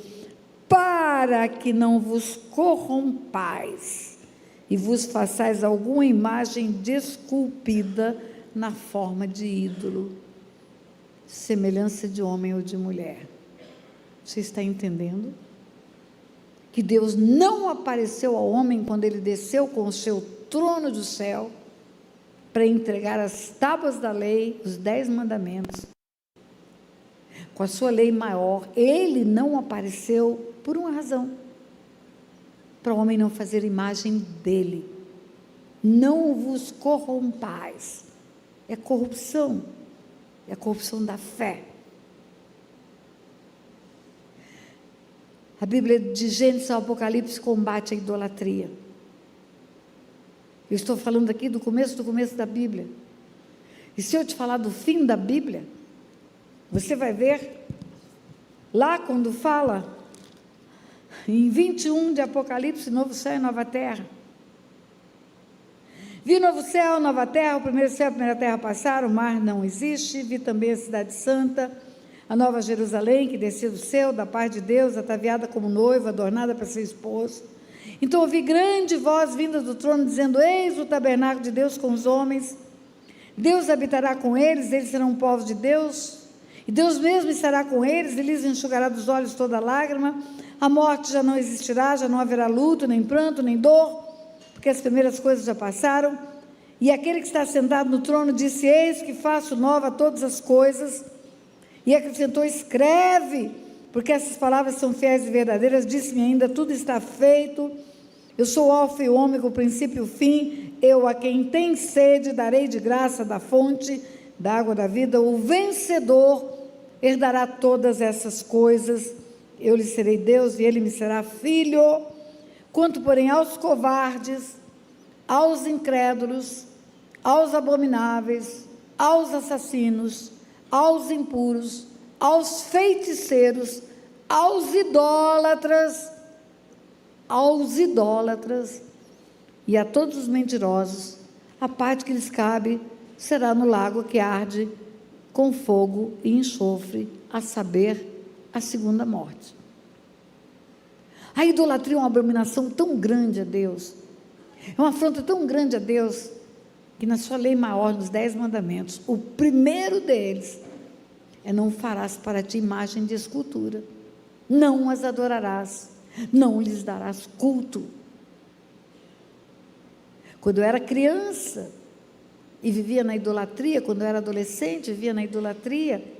para que não vos corrompais e vos façais alguma imagem desculpida na forma de ídolo, semelhança de homem ou de mulher. Você está entendendo? Que Deus não apareceu ao homem quando ele desceu com o seu trono do céu para entregar as tábuas da lei, os 10 mandamentos, com a sua lei maior. Ele não apareceu por uma razão: para o homem não fazer imagem dele. Não vos corrompais. É corrupção da fé. A Bíblia de Gênesis ao Apocalipse combate a idolatria. Eu estou falando aqui do começo da Bíblia. E se eu te falar do fim da Bíblia, você vai ver lá quando fala em 21 de Apocalipse, novo céu e nova terra. Vi novo céu, nova terra, o primeiro céu e a primeira terra passaram, o mar não existe. Vi também a cidade santa, a nova Jerusalém, que descia do céu, da parte de Deus, ataviada como noiva, adornada para ser esposo. Então ouvi grande voz vinda do trono, dizendo: eis o tabernáculo de Deus com os homens, Deus habitará com eles, eles serão um povo de Deus, e Deus mesmo estará com eles, e lhes enxugará dos olhos toda lágrima, a morte já não existirá, já não haverá luto, nem pranto, nem dor, porque as primeiras coisas já passaram. E aquele que está sentado no trono disse: eis que faço nova todas as coisas. E acrescentou: escreve, porque essas palavras são fiéis e verdadeiras. Disse-me ainda: tudo está feito. Eu sou o alfa e o ômega, o princípio e o fim. Eu, a quem tem sede, darei de graça da fonte da água da vida. O vencedor herdará todas essas coisas. Eu lhe serei Deus e ele me será filho. Quanto, porém, aos covardes, aos incrédulos, aos abomináveis, aos assassinos, aos impuros, aos feiticeiros, aos idólatras e a todos os mentirosos, a parte que lhes cabe será no lago que arde com fogo e enxofre, a saber, a segunda morte. A idolatria é uma abominação tão grande a Deus, é uma afronta tão grande a Deus, que na sua lei maior, nos 10 mandamentos, o primeiro deles é: não farás para ti imagem de escultura, não as adorarás, não lhes darás culto. Quando eu era criança e vivia na idolatria, quando eu era adolescente, vivia na idolatria,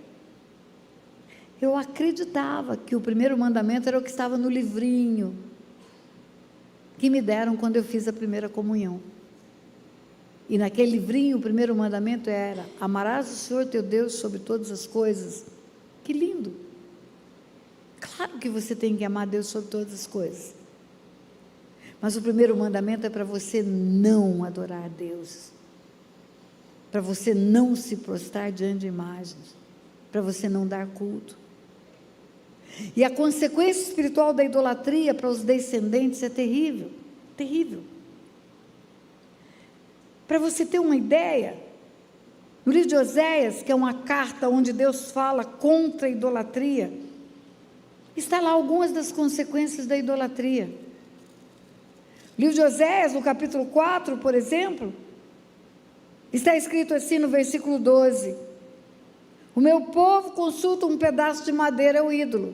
eu acreditava que o primeiro mandamento era o que estava no livrinho que me deram quando eu fiz a primeira comunhão. E naquele livrinho, o primeiro mandamento era: amarás o Senhor teu Deus sobre todas as coisas. Que lindo! Claro que você tem que amar Deus sobre todas as coisas. Mas o primeiro mandamento é para você não adorar a Deus, para você não se prostrar diante de imagens, para você não dar culto. E a consequência espiritual da idolatria para os descendentes é terrível, terrível. Para você ter uma ideia, no livro de Oséias, que é uma carta onde Deus fala contra a idolatria, está lá algumas das consequências da idolatria. No livro de Oséias, no capítulo 4, por exemplo, está escrito assim no versículo 12: O meu povo consulta um pedaço de madeira, é o ídolo.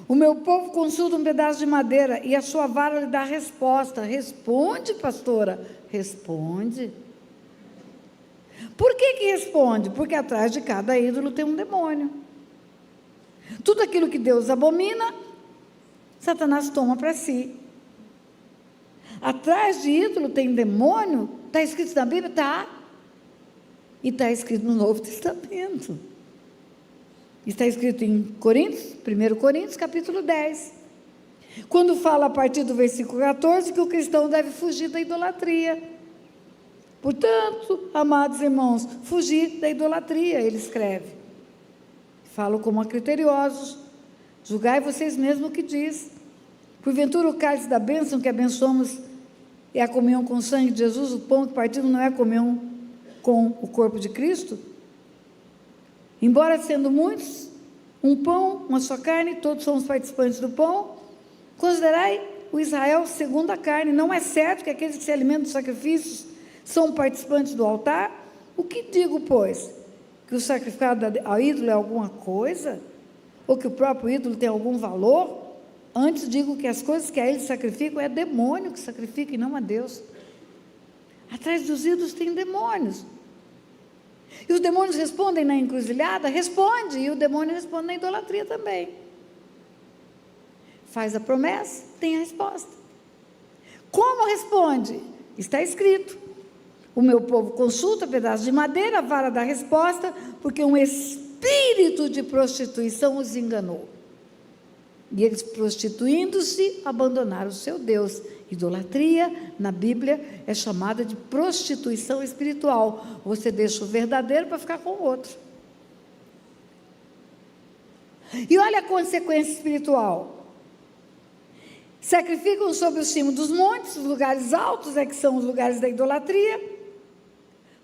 O meu povo consulta um pedaço de madeira e a sua vara lhe dá resposta. Responde, pastora. Responde. Por que responde? Porque atrás de cada ídolo tem um demônio. Tudo aquilo que Deus abomina, Satanás toma para si. Atrás de ídolo tem demônio? Está escrito na Bíblia? Está. E está escrito no Novo Testamento. Está escrito em Coríntios, 1 Coríntios, capítulo 10. Quando fala a partir do versículo 14 que o cristão deve fugir da idolatria. Portanto, amados irmãos, fugir da idolatria, ele escreve. Falo como a criteriosos, julgai vocês mesmos o que diz. Porventura o cálice da bênção que abençoamos é a comunhão com o sangue de Jesus, o pão que partimos não é a comunhão com o corpo de Cristo? Embora sendo muitos, um pão, uma só carne, todos somos participantes do pão, considerai o Israel segundo a carne. Não é certo que aqueles que se alimentam dos sacrifícios são participantes do altar? O que digo, pois? Que o sacrificado ao ídolo é alguma coisa? Ou que o próprio ídolo tem algum valor? Antes digo que as coisas que a eles sacrificam é demônio que sacrifica e não a Deus. Atrás dos ídolos tem demônios. E os demônios respondem na encruzilhada? Responde. E o demônio responde na idolatria também. Faz a promessa, tem a resposta. Como responde? Está escrito. O meu povo consulta pedaços de madeira, a vara da resposta, porque um espírito de prostituição os enganou. E eles, prostituindo-se, abandonaram o seu Deus. Idolatria, na Bíblia, é chamada de prostituição espiritual. Você deixa o verdadeiro para ficar com o outro. E olha a consequência espiritual. Sacrificam sobre o cimo dos montes, os lugares altos é que são os lugares da idolatria.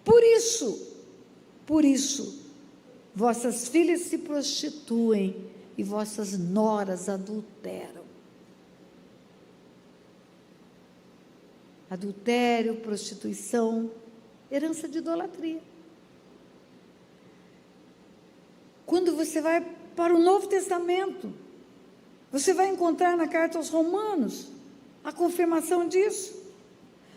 Por isso, vossas filhas se prostituem e vossas noras adulteram. Adultério, prostituição, herança de idolatria. Quando você vai para o Novo Testamento, você vai encontrar na carta aos Romanos a confirmação disso.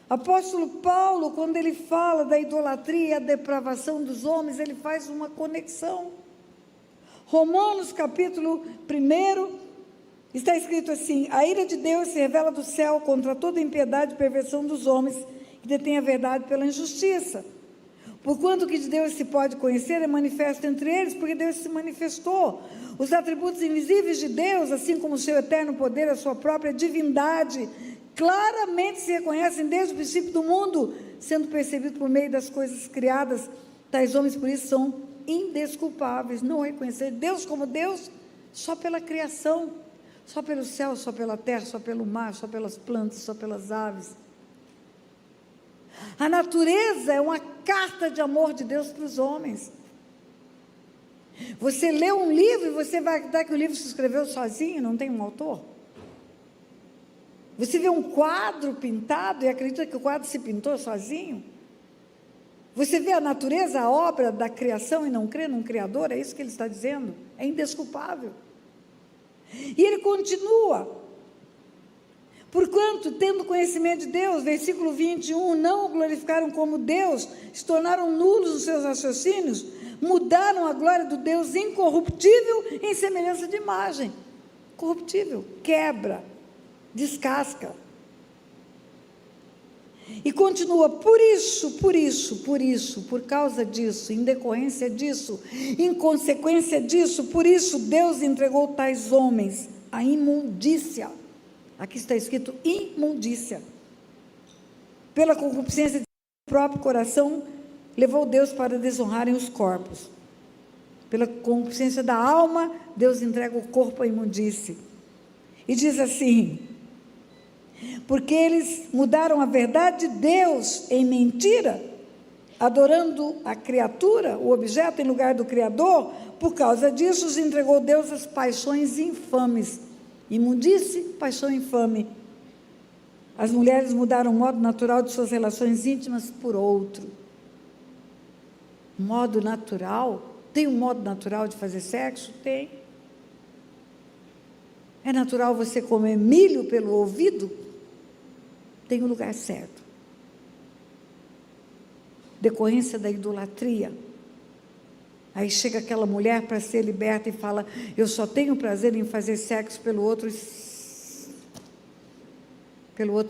Apóstolo Paulo, quando ele fala da idolatria e a depravação dos homens, ele faz uma conexão. Romanos capítulo 1, está escrito assim: a ira de Deus se revela do céu contra toda impiedade e perversão dos homens, que detêm a verdade pela injustiça. Porquanto o que de Deus se pode conhecer é manifesto entre eles, porque Deus se manifestou. Os atributos invisíveis de Deus, assim como o seu eterno poder, a sua própria divindade, claramente se reconhecem desde o princípio do mundo, sendo percebidos por meio das coisas criadas. Tais homens, por isso, são indesculpáveis. Não reconhecer Deus como Deus só pela criação, só pelo céu, só pela terra, só pelo mar, só pelas plantas, só pelas aves. A natureza é uma carta de amor de Deus para os homens. Você lê um livro e você vai acreditar que o livro se escreveu sozinho, não tem um autor? Você vê um quadro pintado e acredita que o quadro se pintou sozinho? Você vê a natureza, a obra da criação, e não crê num Criador? É isso que ele está dizendo? É indesculpável. E ele continua: porquanto, tendo conhecimento de Deus, versículo 21, não o glorificaram como Deus, se tornaram nulos os seus raciocínios, mudaram a glória do Deus incorruptível em semelhança de imagem. Corruptível, quebra, descasca. E continua: por causa disso, em decorrência disso, em consequência disso, por isso Deus entregou tais homens à imundícia. Aqui está escrito imundícia. Pela concupiscência de seu próprio coração, levou Deus para desonrarem os corpos. Pela concupiscência da alma, Deus entrega o corpo à imundície. E diz assim: porque eles mudaram a verdade de Deus em mentira, adorando a criatura, o objeto, em lugar do Criador. Por causa disso, os entregou Deus às paixões infames. Imundície, paixão infame. As mulheres mudaram o modo natural de suas relações íntimas por outro. Modo natural? Tem um modo natural de fazer sexo? Tem. É natural você comer milho pelo ouvido? Tem o lugar certo. Decorrência da idolatria. Aí chega aquela mulher para ser liberta e fala: eu só tenho prazer em fazer sexo pelo outro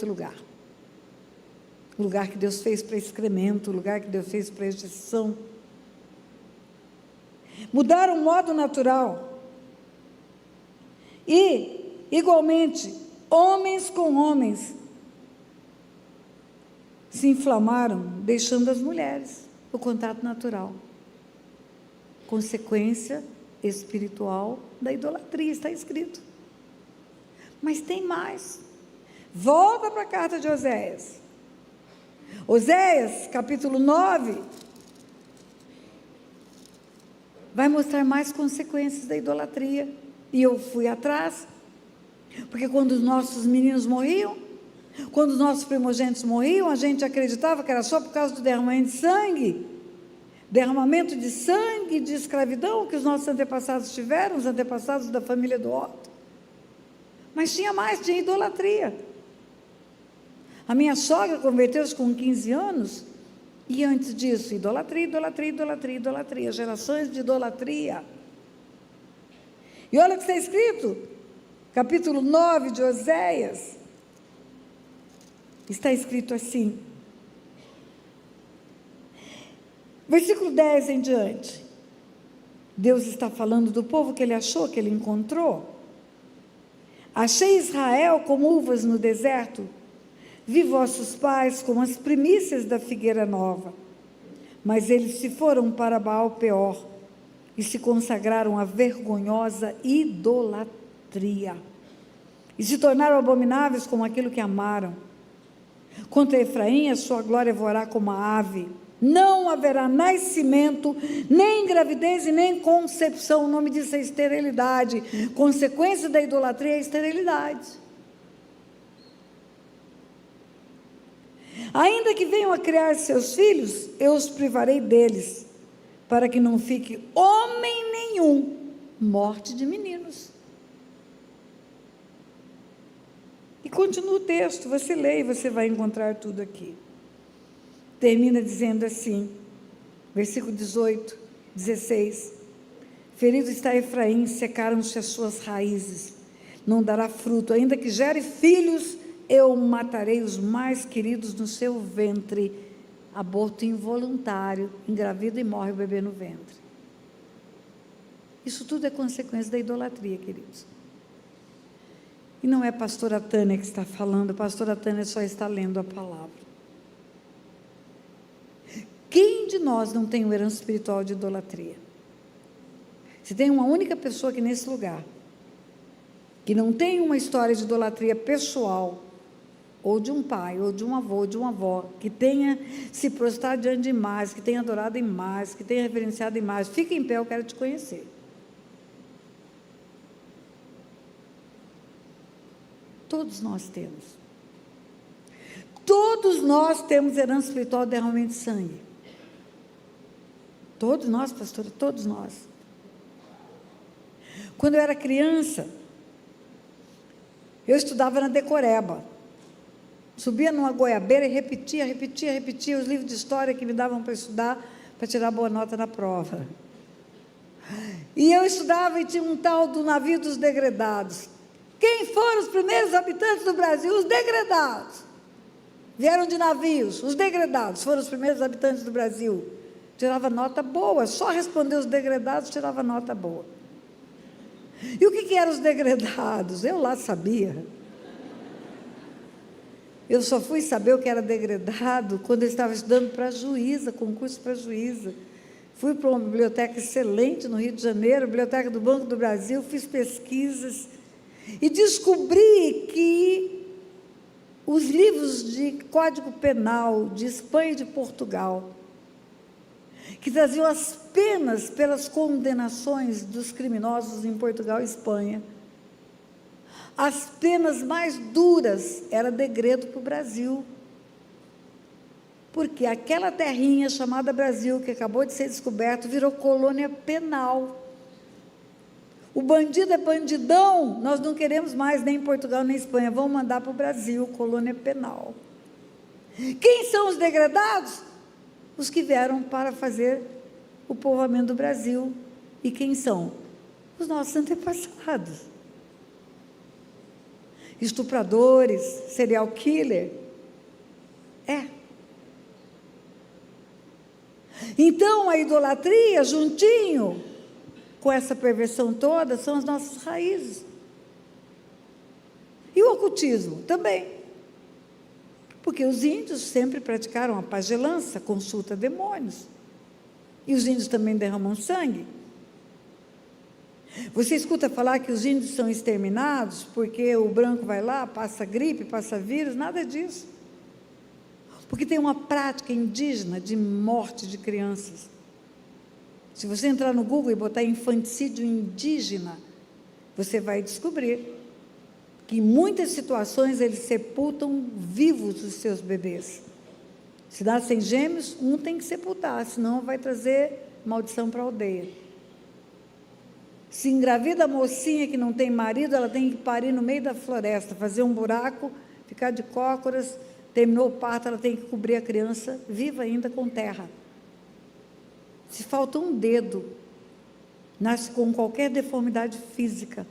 lugar. O lugar que Deus fez para excremento, o lugar que Deus fez para ejeção. Mudaram o modo natural. E, igualmente, homens com homens se inflamaram, deixando as mulheres, o contato natural. Consequência espiritual da idolatria, está escrito. Mas tem mais. Volta para a carta de Oséias. Oséias, capítulo 9, vai mostrar mais consequências da idolatria. E eu fui atrás, porque quando os nossos meninos morriam, quando os nossos primogênitos morriam, a gente acreditava que era só por causa do derramamento de sangue, de escravidão que os nossos antepassados tiveram, os antepassados da família do Otto. Mas tinha mais, tinha idolatria. A minha sogra converteu-se com 15 anos, e antes disso, idolatria, idolatria, idolatria, idolatria, gerações de idolatria. E olha o que está escrito, capítulo 9 de Oséias, está escrito assim, versículo 10 em diante, Deus está falando do povo que ele achou, que ele encontrou. Achei Israel como uvas no deserto, vi vossos pais como as primícias da figueira nova, mas eles se foram para Baal-peor e se consagraram à vergonhosa idolatria, e se tornaram abomináveis como aquilo que amaram. Contra Efraim, a sua glória voará como a ave, não haverá nascimento, nem gravidez e nem concepção. O nome disso é esterilidade. Consequência da idolatria é a esterilidade. Ainda que venham a criar seus filhos, eu os privarei deles, para que não fique homem nenhum, morte de meninos. E continua o texto, você lê e você vai encontrar tudo aqui. Termina dizendo assim, versículo 18, 16, ferido está Efraim, secaram-se as suas raízes, não dará fruto, ainda que gere filhos, eu matarei os mais queridos no seu ventre. Aborto involuntário, engravida e morre o bebê no ventre. Isso tudo é consequência da idolatria, queridos. E não é a pastora Tânia que está falando, a pastora Tânia só está lendo a palavra. Quem de nós não tem uma herança espiritual de idolatria? Se tem uma única pessoa aqui nesse lugar, que não tem uma história de idolatria pessoal, ou de um pai, ou de um avô, ou de uma avó, que tenha se prostrado diante de imagens, que tenha adorado imagens, que tenha reverenciado imagens, fica em pé, eu quero te conhecer. Todos nós temos. Todos nós temos herança espiritual de derramamento de sangue. Todos nós, pastora, todos nós. Quando eu era criança, eu estudava na Decoreba. Subia numa goiabeira e repetia os livros de história que me davam para estudar, para tirar boa nota na prova. E eu estudava e tinha um tal do navio dos degredados. Quem foram os primeiros habitantes do Brasil? Os degredados. Vieram de navios, os degredados foram os primeiros habitantes do Brasil. Tirava nota boa, só responder os degredados tirava nota boa. E o que eram os degredados? Eu lá sabia. Eu só fui saber o que era degredado quando eu estava estudando para juíza, concurso para juíza. Fui para uma biblioteca excelente no Rio de Janeiro, biblioteca do Banco do Brasil, fiz pesquisas e descobri que os livros de Código Penal de Espanha e de Portugal, que traziam as penas pelas condenações dos criminosos em Portugal e Espanha, as penas mais duras era degredo para o Brasil. Porque aquela terrinha chamada Brasil, que acabou de ser descoberto, virou colônia penal. O bandido é bandidão, nós não queremos mais nem em Portugal nem em Espanha, vamos mandar para o Brasil, colônia penal. Quem são os degradados? Os que vieram para fazer o povoamento do Brasil. E quem são? Os nossos antepassados. Estupradores, serial killer. Então, a idolatria, juntinho com essa perversão toda, são as nossas raízes. E o ocultismo também. Porque os índios sempre praticaram a pagelança, consulta demônios. E os índios também derramam sangue. Você escuta falar que os índios são exterminados porque o branco vai lá, passa gripe, passa vírus, nada disso. Porque tem uma prática indígena de morte de crianças. Se você entrar no Google e botar infanticídio indígena, você vai descobrir que em muitas situações eles sepultam vivos os seus bebês. Se nascem gêmeos, um tem que sepultar, senão vai trazer maldição para a aldeia. Se engravida a mocinha que não tem marido, ela tem que parir no meio da floresta, fazer um buraco, ficar de cócoras, terminou o parto, ela tem que cobrir a criança viva ainda com terra. Se falta um dedo, nasce com qualquer deformidade física,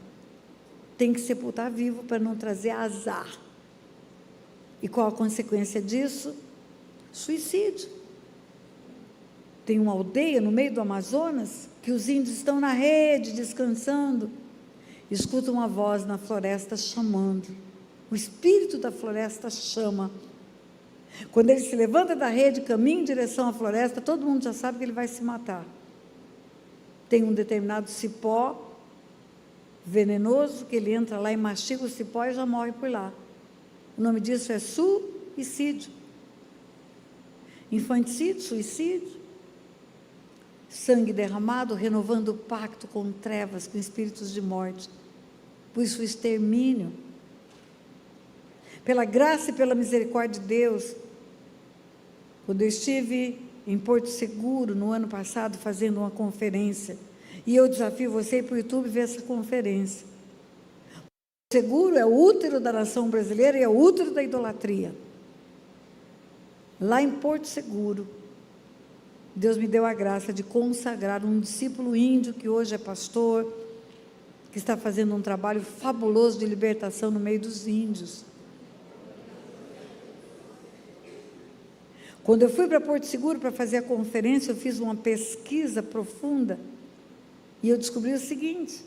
tem que sepultar vivo para não trazer azar. E qual a consequência disso? Suicídio. Tem uma aldeia no meio do Amazonas que os índios estão na rede, descansando, escutam uma voz na floresta chamando. O espírito da floresta chama. Quando ele se levanta da rede, caminha em direção à floresta, todo mundo já sabe que ele vai se matar. Tem um determinado cipó venenoso, que ele entra lá e mastiga o cipó e já morre por lá. O nome disso é suicídio. Infanticídio, suicídio. Sangue derramado, renovando o pacto com trevas, com espíritos de morte. Por isso o extermínio. Pela graça e pela misericórdia de Deus, quando eu estive em Porto Seguro, no ano passado, fazendo uma conferência, e eu desafio você para o YouTube ver essa conferência. Porto Seguro é o útero da nação brasileira e é o útero da idolatria. Lá em Porto Seguro, Deus me deu a graça de consagrar um discípulo índio, que hoje é pastor, que está fazendo um trabalho fabuloso de libertação no meio dos índios. Quando eu fui para Porto Seguro para fazer a conferência, eu fiz uma pesquisa profunda e eu descobri o seguinte: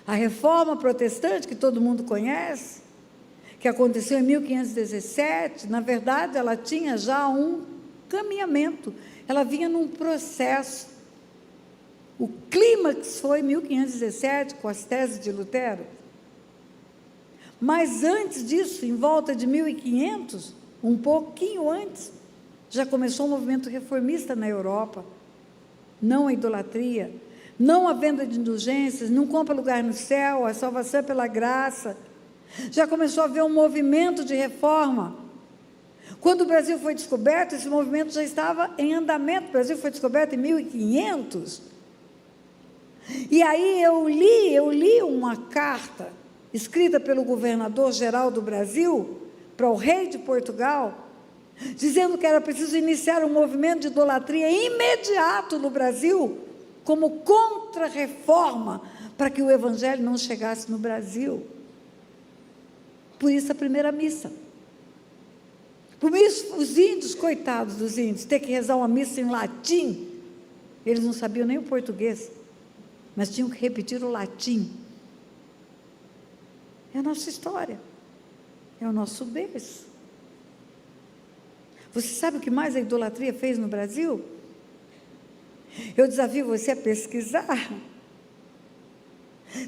a reforma protestante, que todo mundo conhece, que aconteceu em 1517, na verdade, ela tinha já um caminhamento, ela vinha num processo. O clímax foi em 1517, com as teses de Lutero. Mas antes disso, em volta de 1500, um pouquinho antes, já começou um movimento reformista na Europa. Não a idolatria, não a venda de indulgências, não compra lugar no céu, a salvação é pela graça. Já começou a haver um movimento de reforma. Quando o Brasil foi descoberto, esse movimento já estava em andamento. O Brasil foi descoberto em 1500. E aí eu li uma carta escrita pelo governador-geral do Brasil para o rei de Portugal, dizendo que era preciso iniciar um movimento de idolatria imediato no Brasil, como contra-reforma, para que o evangelho não chegasse no Brasil. Por isso a primeira missa. Por isso os índios, coitados dos índios, ter que rezar uma missa em latim, eles não sabiam nem o português, mas tinham que repetir o latim. É a nossa história, é o nosso berço. Você sabe o que mais a idolatria fez no Brasil? Eu desafio você a pesquisar.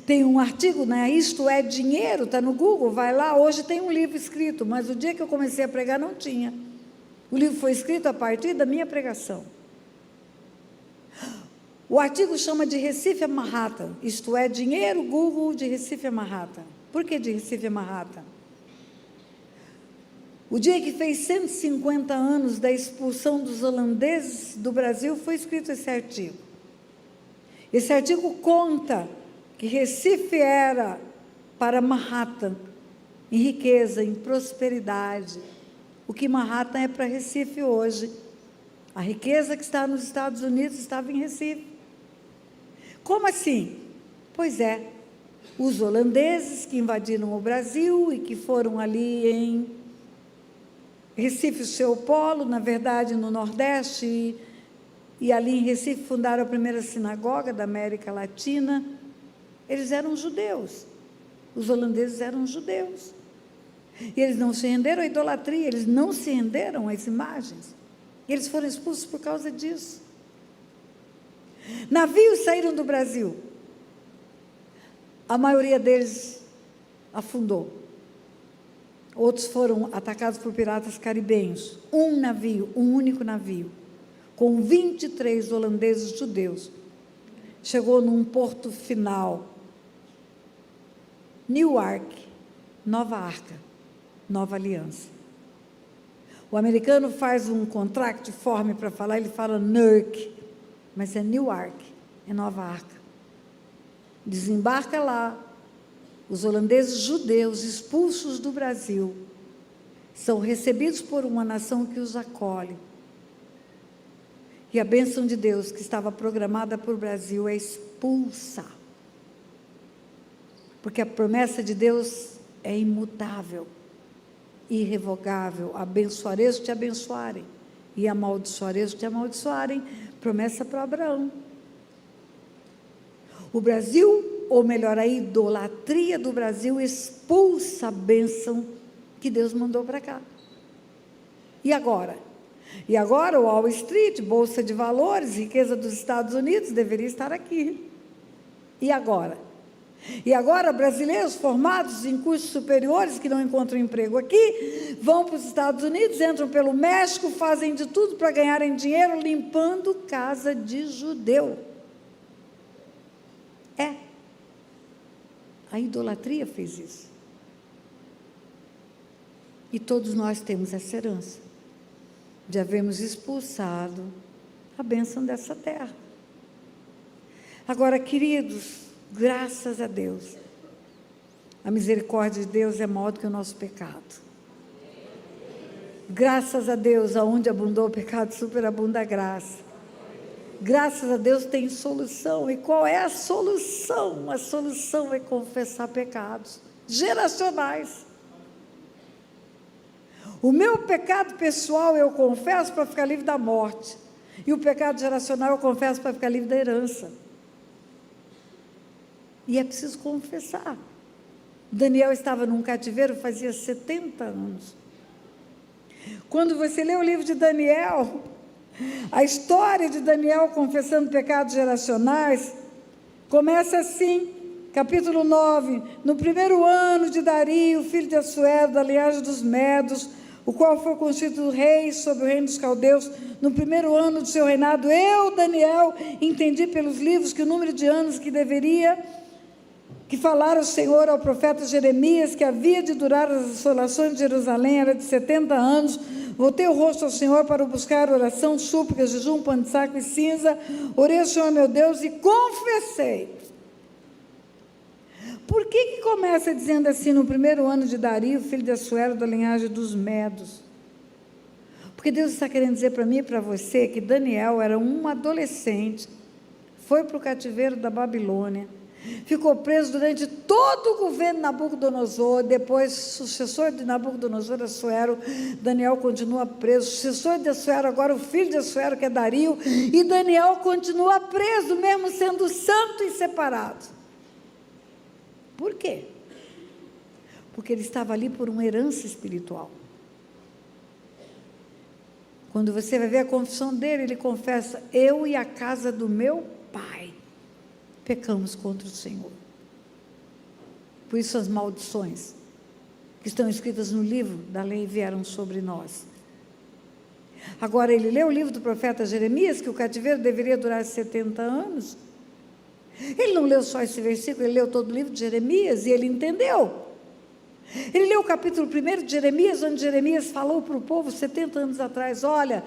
Tem um artigo, né? Isto é Dinheiro, está no Google, vai lá, hoje tem um livro escrito, mas o dia que eu comecei a pregar não tinha. O livro foi escrito a partir da minha pregação. O artigo chama de Recife a Manhattan, isto é Dinheiro, Google de Recife a Manhattan. Por que de Recife a Manhattan? O dia que fez 150 anos da expulsão dos holandeses do Brasil, foi escrito esse artigo. Esse artigo conta que Recife era para Manhattan em riqueza, em prosperidade, o que Manhattan é para Recife hoje. A riqueza que está nos Estados Unidos estava em Recife. Como assim? Pois é, os holandeses que invadiram o Brasil e que foram ali em Recife, o seu polo, na verdade, no Nordeste, e ali em Recife fundaram a primeira sinagoga da América Latina. Eles eram judeus. Os holandeses eram judeus. E eles não se renderam à idolatria, eles não se renderam às imagens. E eles foram expulsos por causa disso. Navios saíram do Brasil. A maioria deles afundou. Outros foram atacados por piratas caribenhos. Um navio, um único navio, com 23 holandeses judeus, chegou num porto final, Newark, Nova Arca, Nova Aliança. O americano faz um contract form para falar, ele fala Newark, mas é Newark, é Nova Arca. Desembarca lá, os holandeses judeus expulsos do Brasil são recebidos por uma nação que os acolhe. E a bênção de Deus que estava programada para o Brasil é expulsa. Porque a promessa de Deus é imutável, irrevogável. Abençoarei os que te abençoarem, e amaldiçoarei os que te amaldiçoarem. Promessa para Abraão. O Brasil, ou melhor, a idolatria do Brasil expulsa a bênção que Deus mandou para cá. E agora? E agora o Wall Street, Bolsa de Valores, riqueza dos Estados Unidos, deveria estar aqui. E agora? E agora brasileiros formados em cursos superiores que não encontram emprego aqui, vão para os Estados Unidos, entram pelo México, fazem de tudo para ganharem dinheiro, limpando casa de judeu. A idolatria fez isso. E todos nós temos essa herança, de havermos expulsado a bênção dessa terra. Agora, queridos, graças a Deus, a misericórdia de Deus é maior do que o nosso pecado. Graças a Deus, aonde abundou o pecado, superabunda a graça. Graças a Deus tem solução. E qual é a solução? A solução é confessar pecados geracionais. O meu pecado pessoal eu confesso para ficar livre da morte. E o pecado geracional eu confesso para ficar livre da herança. E é preciso confessar. Daniel estava num cativeiro fazia 70 anos. Quando você lê o livro de Daniel, a história de Daniel confessando pecados geracionais começa assim, capítulo 9: no primeiro ano de Dario, filho de Assuero, da linhagem dos Medos, o qual foi constituído rei sobre o reino dos caldeus, no primeiro ano do seu reinado, eu, Daniel, entendi pelos livros que o número de anos que falara o Senhor ao profeta Jeremias, que havia de durar as assolações de Jerusalém, era de 70 anos. Voltei o rosto ao Senhor para buscar oração, súplica, jejum, pão de saco e cinza. Orei ao Senhor meu Deus e confessei. Por que começa dizendo assim, no primeiro ano de Dario, filho de Assuero, da linhagem dos Medos? Porque Deus está querendo dizer para mim e para você que Daniel era um adolescente, foi para o cativeiro da Babilônia, ficou preso durante todo o governo de Nabucodonosor, depois sucessor de Nabucodonosor, Assuero. Daniel continua preso, sucessor de Assuero, agora o filho de Assuero, que é Dario, e Daniel continua preso, mesmo sendo santo e separado. Por quê? Porque ele estava ali por uma herança espiritual. Quando você vai ver a confissão dele, ele confessa: eu e a casa do meu pai pecamos contra o Senhor. Por isso as maldições que estão escritas no livro da lei vieram sobre nós. Agora, ele leu o livro do profeta Jeremias, que o cativeiro deveria durar 70 anos. Ele não leu só esse versículo, ele leu todo o livro de Jeremias e ele entendeu. Ele leu o capítulo 1 de Jeremias, onde Jeremias falou para o povo 70 anos atrás: olha,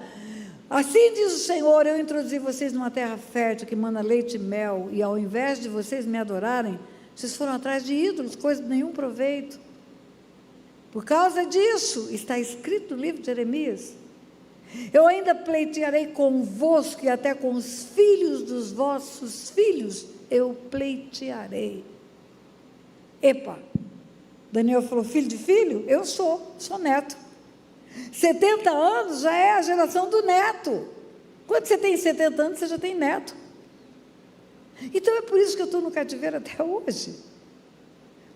assim diz o Senhor, eu introduzi vocês numa terra fértil que mana leite e mel, e ao invés de vocês me adorarem, vocês foram atrás de ídolos, coisa de nenhum proveito. Por causa disso, está escrito no livro de Jeremias: eu ainda pleitearei convosco e até com os filhos dos vossos filhos eu pleitearei. Epa, Daniel falou: filho de filho? Eu sou neto. 70 anos já é a geração do neto. Quando você tem 70 anos, você já tem neto. Então é por isso que eu estou no cativeiro até hoje.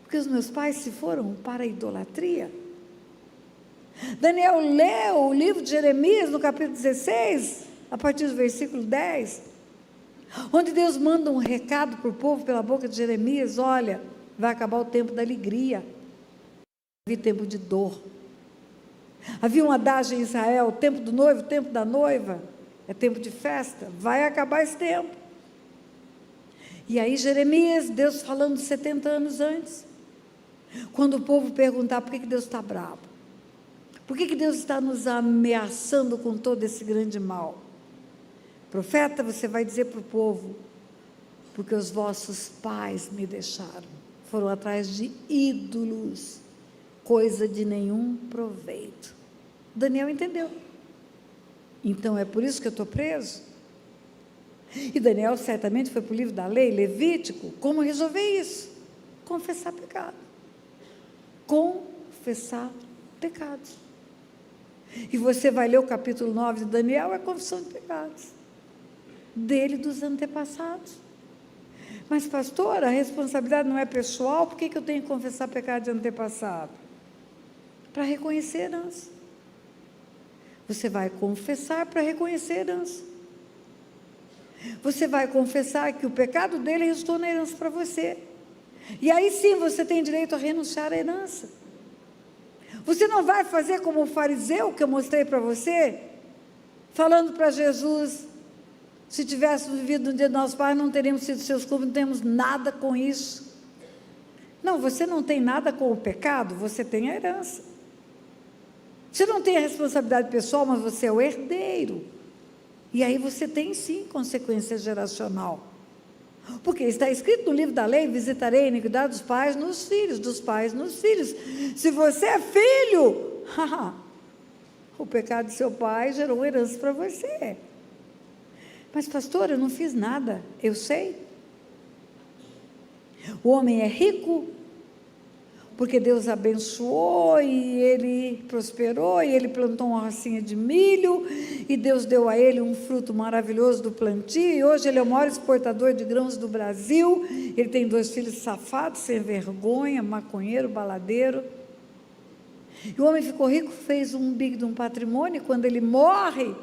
Porque os meus pais se foram para a idolatria. Daniel leu o livro de Jeremias, no capítulo 16, a partir do versículo 10, onde Deus manda um recado para o povo pela boca de Jeremias: olha, vai acabar o tempo da alegria, havia tempo de dor. Havia um adágio em Israel: o tempo do noivo, o tempo da noiva, é tempo de festa, vai acabar esse tempo. E aí Jeremias, Deus falando 70 anos antes, quando o povo perguntar por que Deus está bravo, por que Deus está nos ameaçando com todo esse grande mal? Profeta, você vai dizer para o povo: porque os vossos pais me deixaram, foram atrás de ídolos, coisa de nenhum proveito. Daniel entendeu. Então é por isso que eu estou preso. E Daniel certamente foi para o livro da lei, Levítico. Como resolver isso? Confessar pecado. Confessar pecados. E você vai ler o capítulo 9 de Daniel, é confissão de pecados dele e dos antepassados. Mas pastor, a responsabilidade não é pessoal, por que eu tenho que confessar pecado de antepassado? Para reconhecer a herança. Você vai confessar para reconhecer a herança. Você vai confessar que o pecado dele resultou na herança para você. E aí sim você tem direito a renunciar à herança. Você não vai fazer como o fariseu que eu mostrei para você, falando para Jesus: se tivéssemos vivido no dia do nosso Pai, não teríamos sido seus culpas, não temos nada com isso. Não, você não tem nada com o pecado, você tem a herança. Você não tem a responsabilidade pessoal, mas você é o herdeiro. E aí você tem sim consequência geracional. Porque está escrito no livro da lei: visitarei a iniquidade dos pais nos filhos, dos pais nos filhos. Se você é filho, o pecado de seu pai gerou uma herança para você. Mas pastor, eu não fiz nada. Eu sei. O homem é rico porque Deus abençoou e ele prosperou, e ele plantou uma rocinha de milho, e Deus deu a ele um fruto maravilhoso do plantio, e hoje ele é o maior exportador de grãos do Brasil. Ele tem 2 filhos safados, sem vergonha, maconheiro, baladeiro. E o homem ficou rico, fez um big de um patrimônio, e quando ele morre,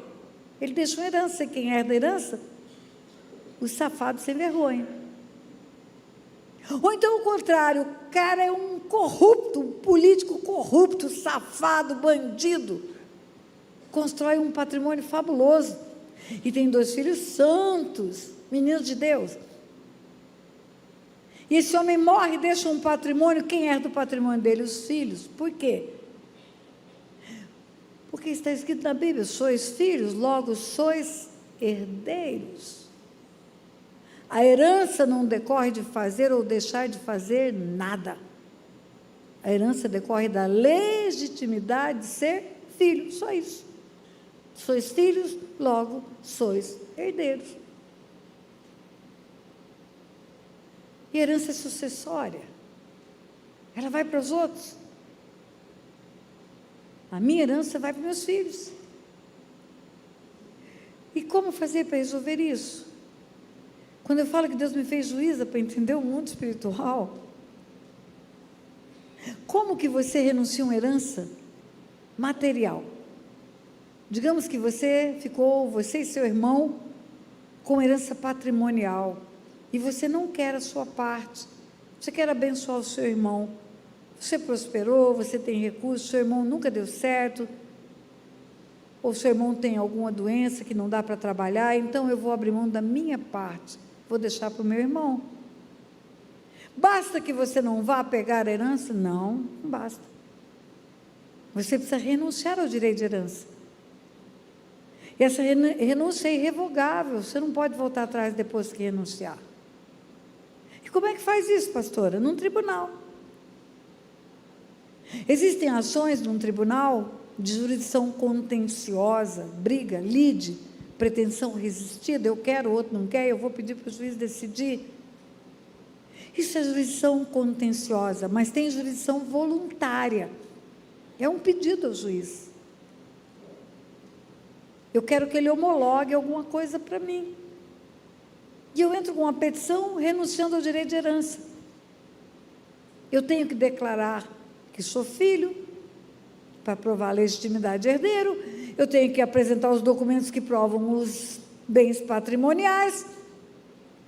ele deixa uma herança. E quem herda a herança? Os safados sem vergonha. Ou então o contrário, o cara é um corrupto, um político corrupto, safado, bandido, constrói um patrimônio fabuloso, e tem 2 filhos santos, meninos de Deus, e esse homem morre e deixa um patrimônio. Quem herda o patrimônio dele? Os filhos. Por quê? Porque está escrito na Bíblia: sois filhos, logo sois herdeiros. A herança não decorre de fazer ou deixar de fazer nada. A herança decorre da legitimidade de ser filho, só isso. Sois filhos, logo sois herdeiros. E a herança é sucessória. Ela vai para os outros. A minha herança vai para meus filhos. E como fazer para resolver isso? Quando eu falo que Deus me fez juíza para entender o mundo espiritual, como que você renuncia a uma herança material? Digamos que você e seu irmão, com herança patrimonial, e você não quer a sua parte, você quer abençoar o seu irmão. Você prosperou, você tem recursos, seu irmão nunca deu certo, ou seu irmão tem alguma doença que não dá para trabalhar, então eu vou abrir mão da minha parte, vou deixar para o meu irmão. Basta que você não vá pegar a herança? Não, não basta. Você precisa renunciar ao direito de herança. E essa renúncia é irrevogável, você não pode voltar atrás depois que renunciar. E como é que faz isso, pastora? Num tribunal. Existem ações num tribunal de jurisdição contenciosa, briga, lide, pretensão resistida, eu quero, o outro não quer, eu vou pedir para o juiz decidir. Isso é jurisdição contenciosa, mas tem jurisdição voluntária. É um pedido ao juiz. Eu quero que ele homologue alguma coisa para mim. E eu entro com uma petição renunciando ao direito de herança. Eu tenho que declarar que sou filho, para provar a legitimidade de herdeiro. Eu tenho que apresentar os documentos que provam os bens patrimoniais.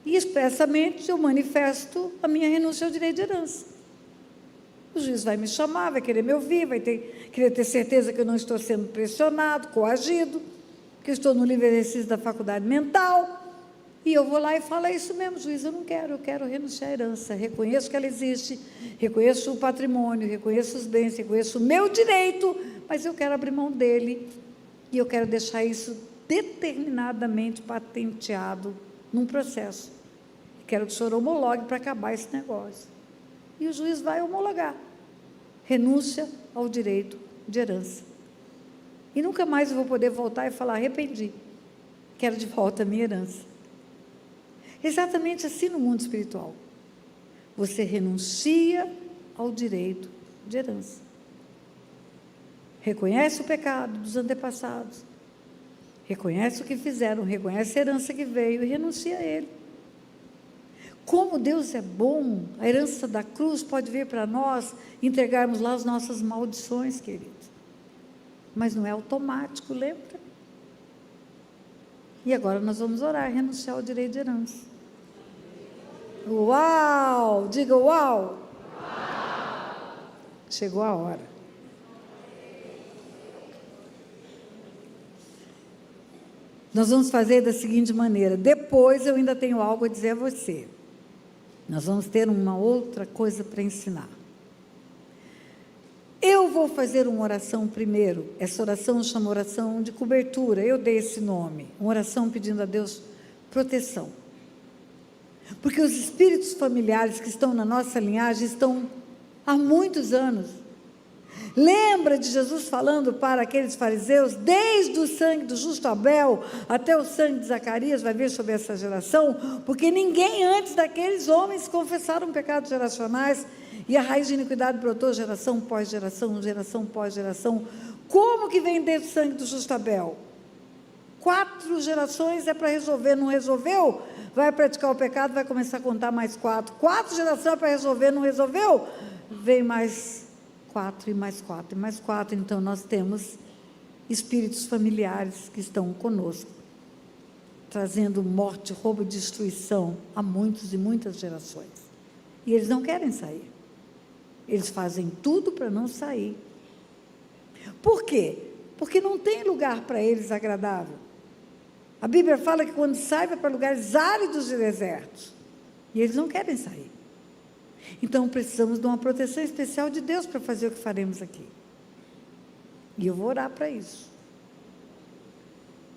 E expressamente eu manifesto a minha renúncia ao direito de herança. O juiz vai me chamar, vai querer me ouvir, querer ter certeza que eu não estou sendo pressionado, coagido, que eu estou no livre exercício da faculdade mental, e eu vou lá e falo, é isso mesmo, juiz, eu quero renunciar à herança, reconheço que ela existe, reconheço o patrimônio, reconheço os bens, reconheço o meu direito, mas eu quero abrir mão dele, e eu quero deixar isso determinadamente patenteado num processo. Quero que o senhor homologue para acabar esse negócio. E o juiz vai homologar. Renúncia ao direito de herança. E nunca mais eu vou poder voltar e falar, arrependi, quero de volta a minha herança. Exatamente assim no mundo espiritual. Você renuncia ao direito de herança. Reconhece o pecado dos antepassados. Reconhece o que fizeram, reconhece a herança que veio e renuncia a ele. Como Deus é bom, a herança da cruz pode vir para nós, entregarmos lá as nossas maldições, queridos. Mas não é automático, lembra? E agora nós vamos orar, renunciar ao direito de herança. Uau! Diga uau! Uau! Chegou a hora. Nós vamos fazer da seguinte maneira, depois eu ainda tenho algo a dizer a você. Nós vamos ter uma outra coisa para ensinar. Eu vou fazer uma oração primeiro, essa oração chama oração de cobertura, eu dei esse nome, uma oração pedindo a Deus proteção. Porque os espíritos familiares que estão na nossa linhagem estão há muitos anos. Lembra de Jesus falando para aqueles fariseus, desde o sangue do justo Abel até o sangue de Zacarias vai vir sobre essa geração, porque ninguém antes daqueles homens confessaram pecados geracionais, e a raiz de iniquidade brotou geração pós geração, geração pós geração. Como que vem desde o sangue do justo Abel? 4 gerações é para resolver, não resolveu? Vai praticar o pecado, vai começar a contar mais 4. 4 gerações é para resolver, não resolveu? Vem mais 4 e mais 4 e mais 4. Então nós temos espíritos familiares que estão conosco, trazendo morte, roubo e destruição a muitos e muitas gerações. E eles não querem sair. Eles fazem tudo para não sair. Por quê? Porque não tem lugar para eles agradável. A Bíblia fala que quando sai vai para lugares áridos e desertos. E eles não querem sair. Então precisamos de uma proteção especial de Deus para fazer o que faremos aqui. E eu vou orar para isso.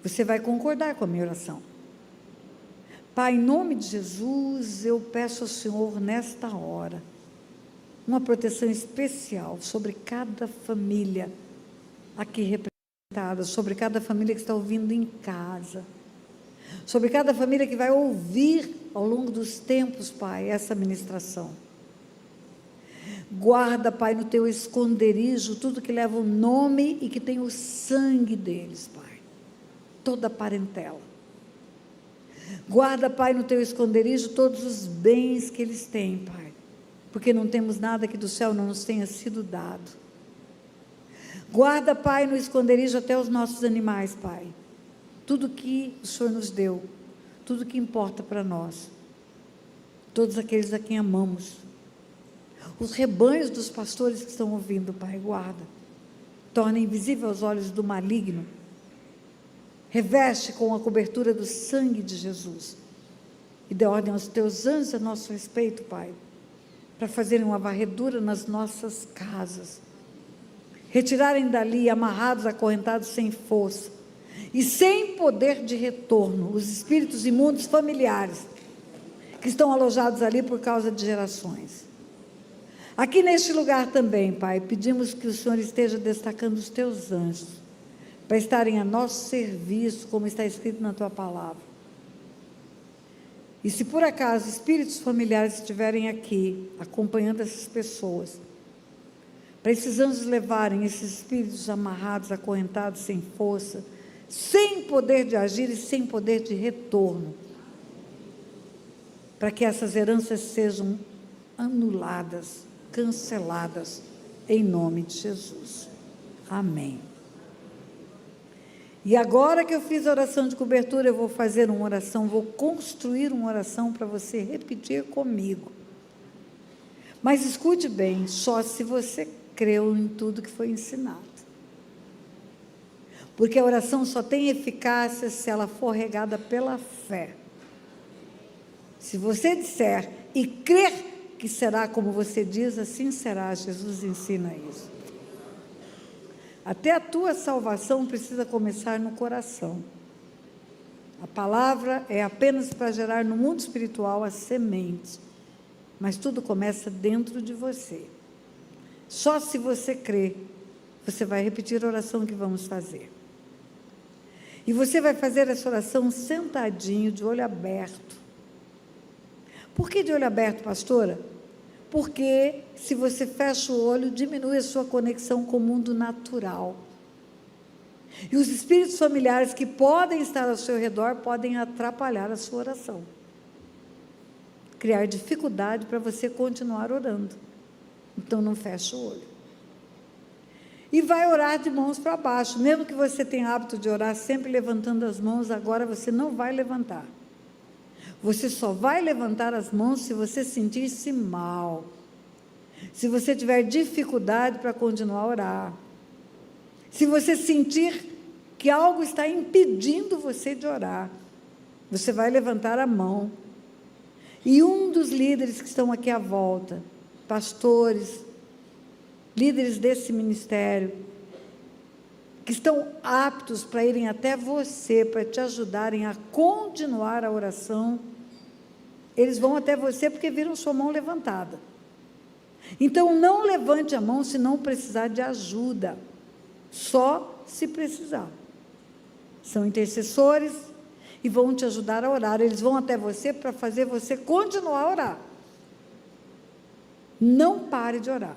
Você vai concordar com a minha oração. Pai, em nome de Jesus, eu peço ao Senhor nesta hora uma proteção especial sobre cada família aqui representada, sobre cada família que está ouvindo em casa, sobre cada família que vai ouvir ao longo dos tempos, Pai, essa ministração. Guarda, Pai, no teu esconderijo tudo que leva o nome e que tem o sangue deles, Pai, toda a parentela. Guarda, Pai, no teu esconderijo todos os bens que eles têm, Pai, porque não temos nada que do céu não nos tenha sido dado. Guarda, Pai, no esconderijo até os nossos animais, Pai, tudo que o Senhor nos deu, tudo que importa para nós, todos aqueles a quem amamos, os rebanhos dos pastores que estão ouvindo, Pai, guarda, torna invisível aos olhos do maligno, reveste com a cobertura do sangue de Jesus, e dê ordem aos teus anjos a nosso respeito, Pai, para fazerem uma varredura nas nossas casas, retirarem dali, amarrados, acorrentados, sem força e sem poder de retorno, os espíritos imundos familiares que estão alojados ali por causa de gerações. Aqui neste lugar também, Pai, pedimos que o Senhor esteja destacando os teus anjos para estarem a nosso serviço, como está escrito na tua palavra. E se por acaso espíritos familiares estiverem aqui, acompanhando essas pessoas, para esses anjos levarem esses espíritos amarrados, acorrentados, sem força, sem poder de agir e sem poder de retorno, para que essas heranças sejam anuladas, canceladas, em nome de Jesus. Amém. E agora que eu fiz a oração de cobertura, eu vou fazer uma oração, vou construir uma oração para você repetir comigo. Mas escute bem, só se você creu em tudo que foi ensinado. Porque a oração só tem eficácia se ela for regada pela fé. Se você disser e crer que será como você diz, assim será. Jesus ensina isso. Até a tua salvação precisa começar no coração. A palavra é apenas para gerar no mundo espiritual a semente, mas tudo começa dentro de você. Só se você crer, você vai repetir a oração que vamos fazer. E você vai fazer essa oração sentadinho, de olho aberto. Por que de olho aberto, pastora? Porque se você fecha o olho, diminui a sua conexão com o mundo natural. E os espíritos familiares que podem estar ao seu redor podem atrapalhar a sua oração. Criar dificuldade para você continuar orando. Então não feche o olho. E vai orar de mãos para baixo. Mesmo que você tenha hábito de orar sempre levantando as mãos, agora você não vai levantar. Você só vai levantar as mãos se você sentir-se mal. Se você tiver dificuldade para continuar a orar. Se você sentir que algo está impedindo você de orar, você vai levantar a mão. E um dos líderes que estão aqui à volta, pastores, líderes desse ministério, que estão aptos para irem até você, para te ajudarem a continuar a oração, eles vão até você porque viram sua mão levantada. Então, não levante a mão se não precisar de ajuda, só se precisar. São intercessores e vão te ajudar a orar, eles vão até você para fazer você continuar a orar. Não pare de orar.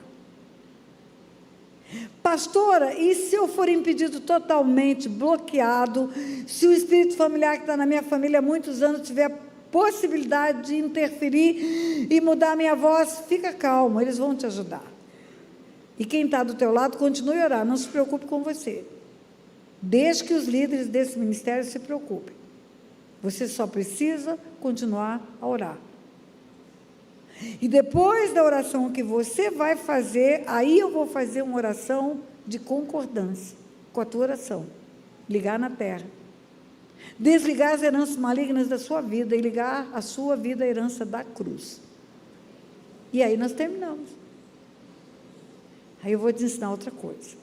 Pastora, e se eu for impedido totalmente, bloqueado, se o espírito familiar que está na minha família há muitos anos tiver possibilidade de interferir e mudar a minha voz, fica calmo, eles vão te ajudar. E quem está do teu lado, continue a orar, não se preocupe com você. Desde que os líderes desse ministério se preocupem. Você só precisa continuar a orar. E depois da oração que você vai fazer, aí eu vou fazer uma oração de concordância com a tua oração. Ligar na terra. Desligar as heranças malignas da sua vida e ligar a sua vida à herança da cruz. E aí nós terminamos. Aí eu vou te ensinar outra coisa.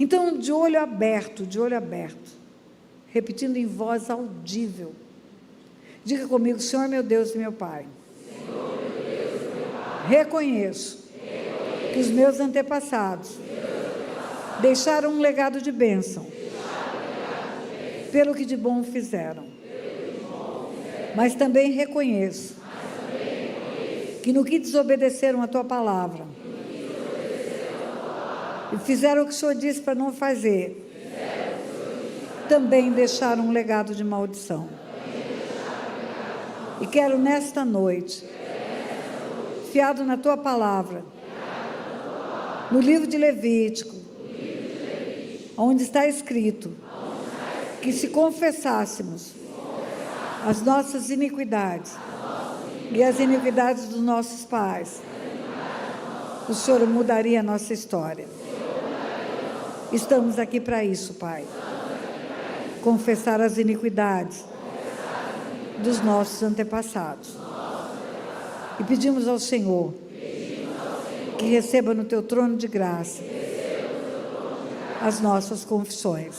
Então, de olho aberto, repetindo em voz audível. Diga comigo: Senhor meu Deus e meu Pai. Reconheço que os meus antepassados deixaram um legado de bênção pelo que de bom fizeram. Mas também reconheço que no que desobedeceram a tua palavra e fizeram o que o Senhor disse para não fazer, também deixaram um legado de maldição. E quero nesta noite, fiado na tua palavra, no livro de Levítico, onde está escrito que se confessássemos as nossas iniquidades e as iniquidades dos nossos pais, o Senhor mudaria a nossa história. Estamos aqui para isso, Pai. Confessar as iniquidades dos nossos antepassados. E pedimos ao Senhor que receba no teu trono de graça as nossas confissões.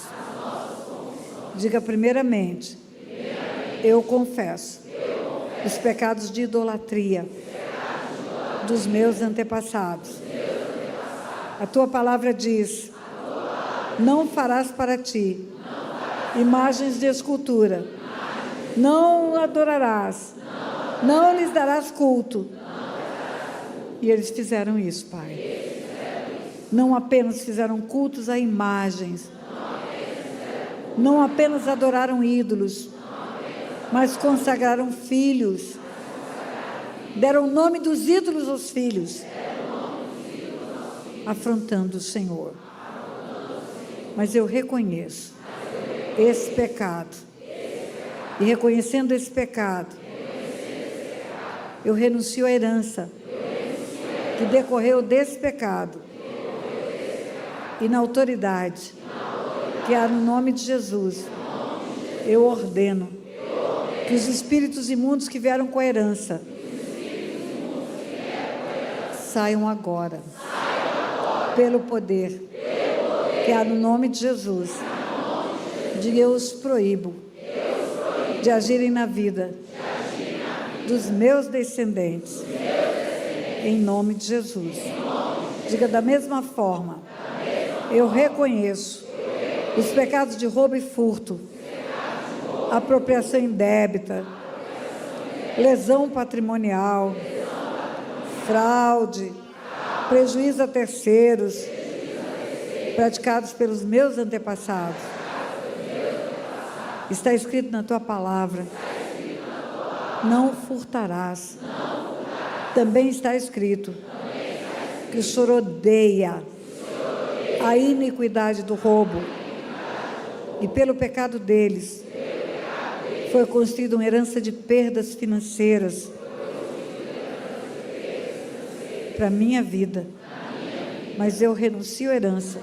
Diga primeiramente, eu confesso os pecados de idolatria dos meus antepassados. A tua palavra diz, não farás para ti imagens de escultura, não adorarás, não lhes darás culto. E eles fizeram isso, Pai. Não apenas fizeram cultos a imagens, não apenas adoraram ídolos, mas consagraram filhos, deram o nome dos ídolos aos filhos, afrontando o Senhor. Mas eu reconheço esse pecado, e reconhecendo esse pecado, eu renuncio à herança que decorreu desse pecado, e na autoridade que há no nome de Jesus, eu ordeno que os espíritos imundos que vieram com a herança saiam agora, pelo poder que há no nome de Jesus. Diga, eu os proíbo de agirem na vida dos meus descendentes, em nome de Jesus. Diga, da mesma forma, eu reconheço os pecados de roubo e furto, apropriação indébita, lesão patrimonial, fraude, prejuízo a terceiros, praticados pelos meus antepassados. Está escrito na tua palavra, não furtarás. Também está escrito que o Senhor odeia a iniquidade do roubo, e pelo pecado deles foi construída uma herança de perdas financeiras para a minha vida. Mas eu renuncio à herança,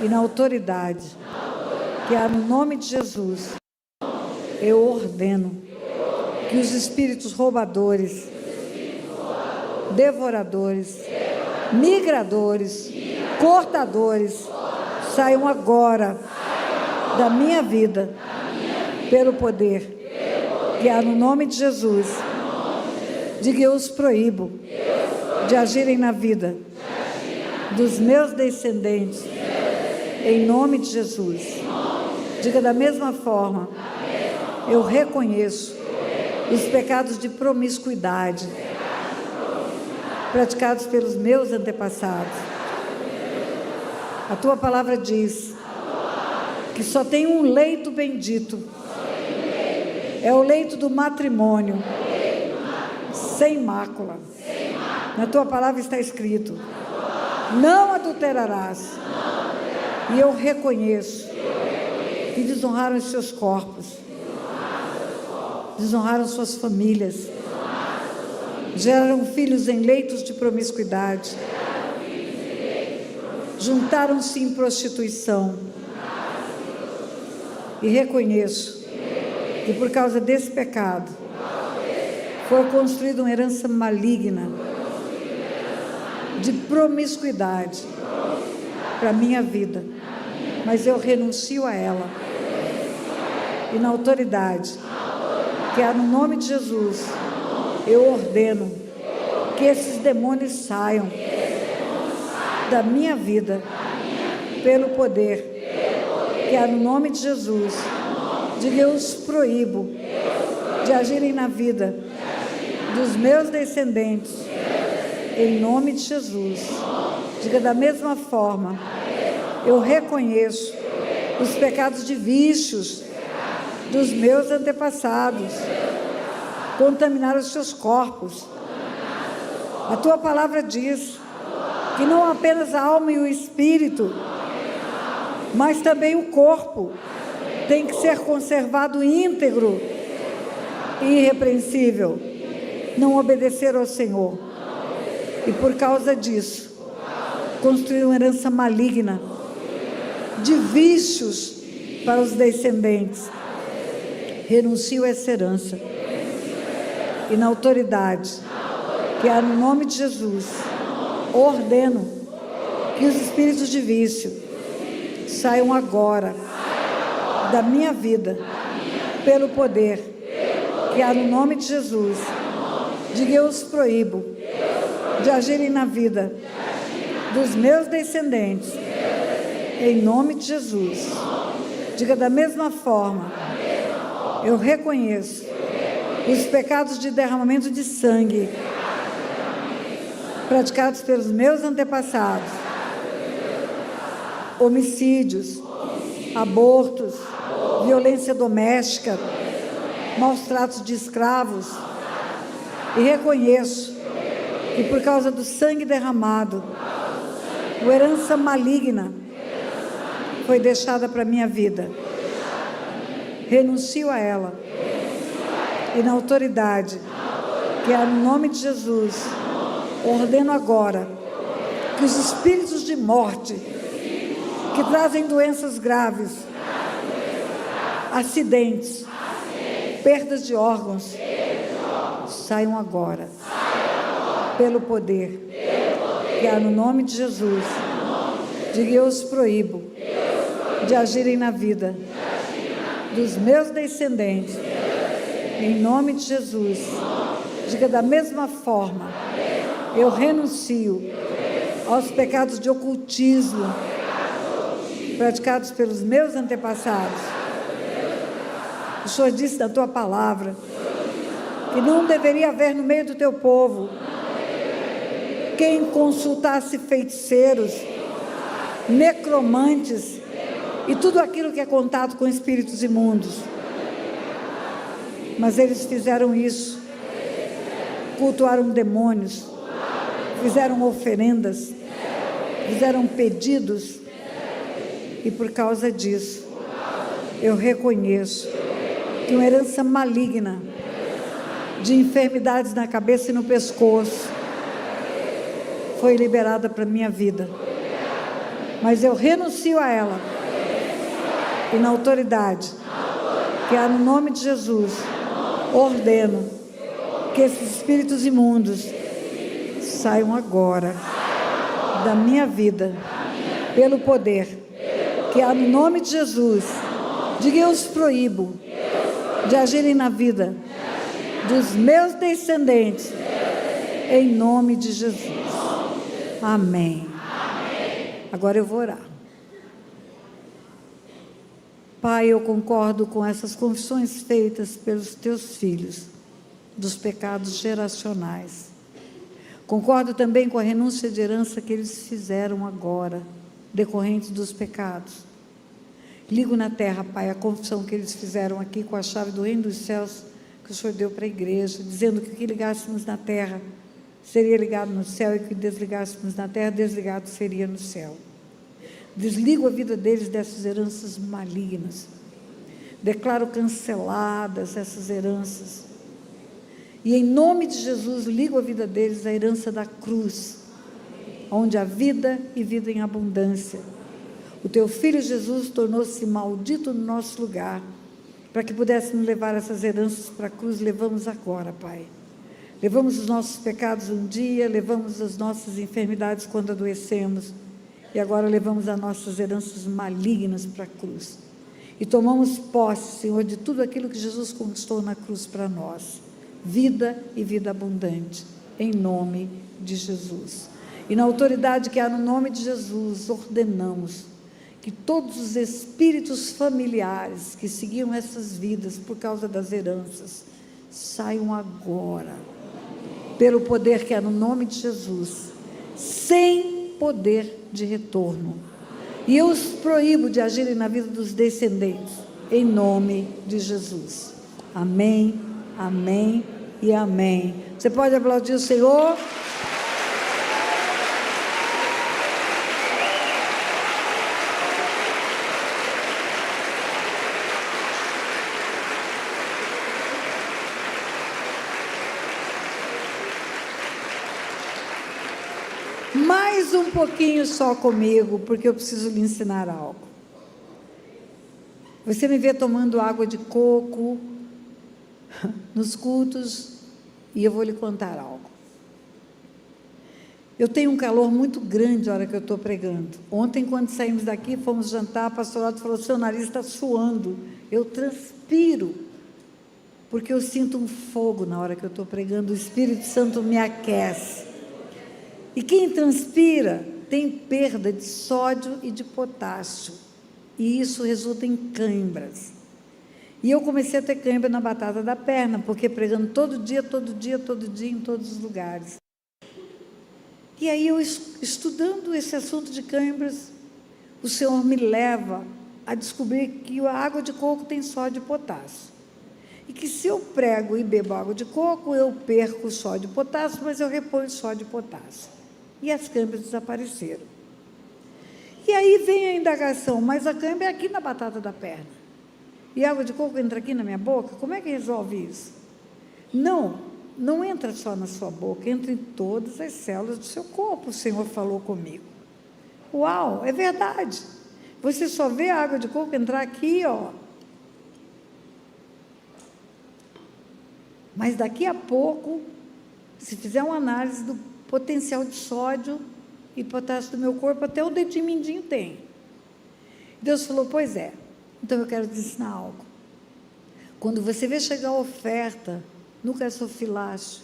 e na autoridade que há no nome de Jesus, eu ordeno que os espíritos roubadores, devoradores, migradores, cortadores, saiam agora da minha vida, pelo poder que há no nome de Jesus. Diga, eu os proíbo de agirem na vida dos meus descendentes, em nome de Jesus. Diga, da mesma forma, eu reconheço os pecados de promiscuidade praticados pelos meus antepassados. A tua palavra diz que só tem um leito bendito, é o leito do matrimônio, sem mácula. Na tua palavra está escrito, não adulterarás. E eu reconheço que desonraram os seus corpos, desonraram suas famílias, geraram filhos em leitos de promiscuidade, juntaram-se em prostituição. E reconheço que por causa desse pecado foi construída uma herança maligna de promiscuidade para a minha vida, mas eu renuncio a ela, e na autoridade que há no nome de Jesus, eu ordeno que esses demônios saiam da minha vida, pelo poder que há no nome de Jesus. Diga, eu os proíbo de agirem na vida dos meus descendentes, em nome de Jesus. Diga, da mesma forma, eu reconheço os pecados de vícios dos meus antepassados, contaminaram os seus corpos. A tua palavra diz que não apenas a alma e o espírito, mas também o corpo tem que ser conservado íntegro e irrepreensível. Não obedecer ao Senhor, e por causa disso construir uma herança maligna de vícios para os descendentes. Renuncio a essa herança e na autoridade que há no nome de Jesus, ordeno que os espíritos de vício saiam agora da minha vida, pelo poder que há no nome de Jesus. Diga: eu os proíbo de agirem na vida dos meus descendentes, em nome de Jesus. Diga: da mesma forma, eu reconheço os pecados de derramamento de sangue praticados pelos meus antepassados, homicídios, abortos, violência doméstica, maus tratos de escravos, e reconheço que por causa do sangue derramado, a herança maligna foi deixada para a minha vida. Renuncio a ela. E na autoridade que há no nome de Jesus, ordeno agora que os espíritos de morte que trazem doenças graves, acidentes, perdas de órgãos, saiam agora, pelo poder que há no nome de Jesus. Diga: eu os proíbo de agirem na vida dos meus descendentes, em nome de Jesus. Diga: da mesma forma, eu renuncio aos pecados de ocultismo praticados pelos meus antepassados. O Senhor disse na tua palavra que não deveria haver no meio do teu povo quem consultasse feiticeiros, necromantes e tudo aquilo que é contato com espíritos imundos. Mas eles fizeram isso, cultuaram demônios, fizeram oferendas, fizeram pedidos, e por causa disso, eu reconheço que uma herança maligna de enfermidades na cabeça e no pescoço foi liberada para a minha vida. Mas eu renuncio a ela. E na autoridade que há no nome de Jesus, ordeno que esses espíritos imundos saiam agora da minha vida, pelo poder que há no nome de Jesus. Diga: eu os proíbo de agirem na vida dos meus descendentes, em nome de Jesus. Amém. Agora eu vou orar. Pai, eu concordo com essas confissões feitas pelos teus filhos, dos pecados geracionais. Concordo também com a renúncia de herança que eles fizeram agora, decorrente dos pecados. Ligo na terra, Pai, a confissão que eles fizeram aqui com a chave do reino dos céus, que o Senhor deu para a igreja, dizendo que o que ligássemos na terra seria ligado no céu, e que desligássemos na terra, desligado seria no céu. Desligo a vida deles dessas heranças malignas. Declaro canceladas essas heranças. E em nome de Jesus, ligo a vida deles à herança da cruz, onde há vida e vida em abundância. O teu filho Jesus tornou-se maldito no nosso lugar, para que pudéssemos levar essas heranças para a cruz. Levamos agora, Pai. Levamos os nossos pecados um dia, levamos as nossas enfermidades quando adoecemos, e agora levamos as nossas heranças malignas para a cruz. E tomamos posse, Senhor, de tudo aquilo que Jesus conquistou na cruz para nós. Vida e vida abundante, em nome de Jesus. E na autoridade que há no nome de Jesus, ordenamos que todos os espíritos familiares que seguiam essas vidas por causa das heranças, saiam agora, pelo poder que há no nome de Jesus, sem poder de retorno. E eu os proíbo de agirem na vida dos descendentes, em nome de Jesus. Amém, amém e amém. Você pode aplaudir o Senhor? Mais um pouquinho só comigo, porque eu preciso lhe ensinar algo. Você me vê tomando água de coco nos cultos, E eu vou lhe contar algo. Eu tenho um calor muito grande na hora que eu estou pregando. Ontem, quando saímos daqui, fomos jantar, a pastora falou, seu nariz está suando. Eu transpiro, porque eu sinto um fogo na hora que eu estou pregando, o Espírito Santo me aquece. E quem transpira tem perda de sódio e de potássio, e isso resulta em câimbras. E eu comecei a ter câimbra na batata da perna, porque pregando todo dia, em todos os lugares. E aí eu, estudando esse assunto de câimbras, o Senhor me leva a descobrir que a água de coco tem sódio e potássio. E que se eu prego e bebo água de coco, eu perco o sódio e potássio, mas eu reponho o sódio e potássio. E as câimbras desapareceram. E aí vem a indagação, mas a câimbra é aqui na batata da perna. E a água de coco entra aqui na minha boca? Como é que resolve isso? Não entra só na sua boca, entra em todas as células do seu corpo, o Senhor falou comigo. Uau, é verdade. Você só vê a água de coco entrar aqui, ó. Mas daqui a pouco, se fizer uma análise do potencial de sódio e potássio do meu corpo, até o dedinho mindinho tem. Deus falou, pois é, então eu quero te ensinar algo. Quando você vê chegar a oferta no gasofilácio,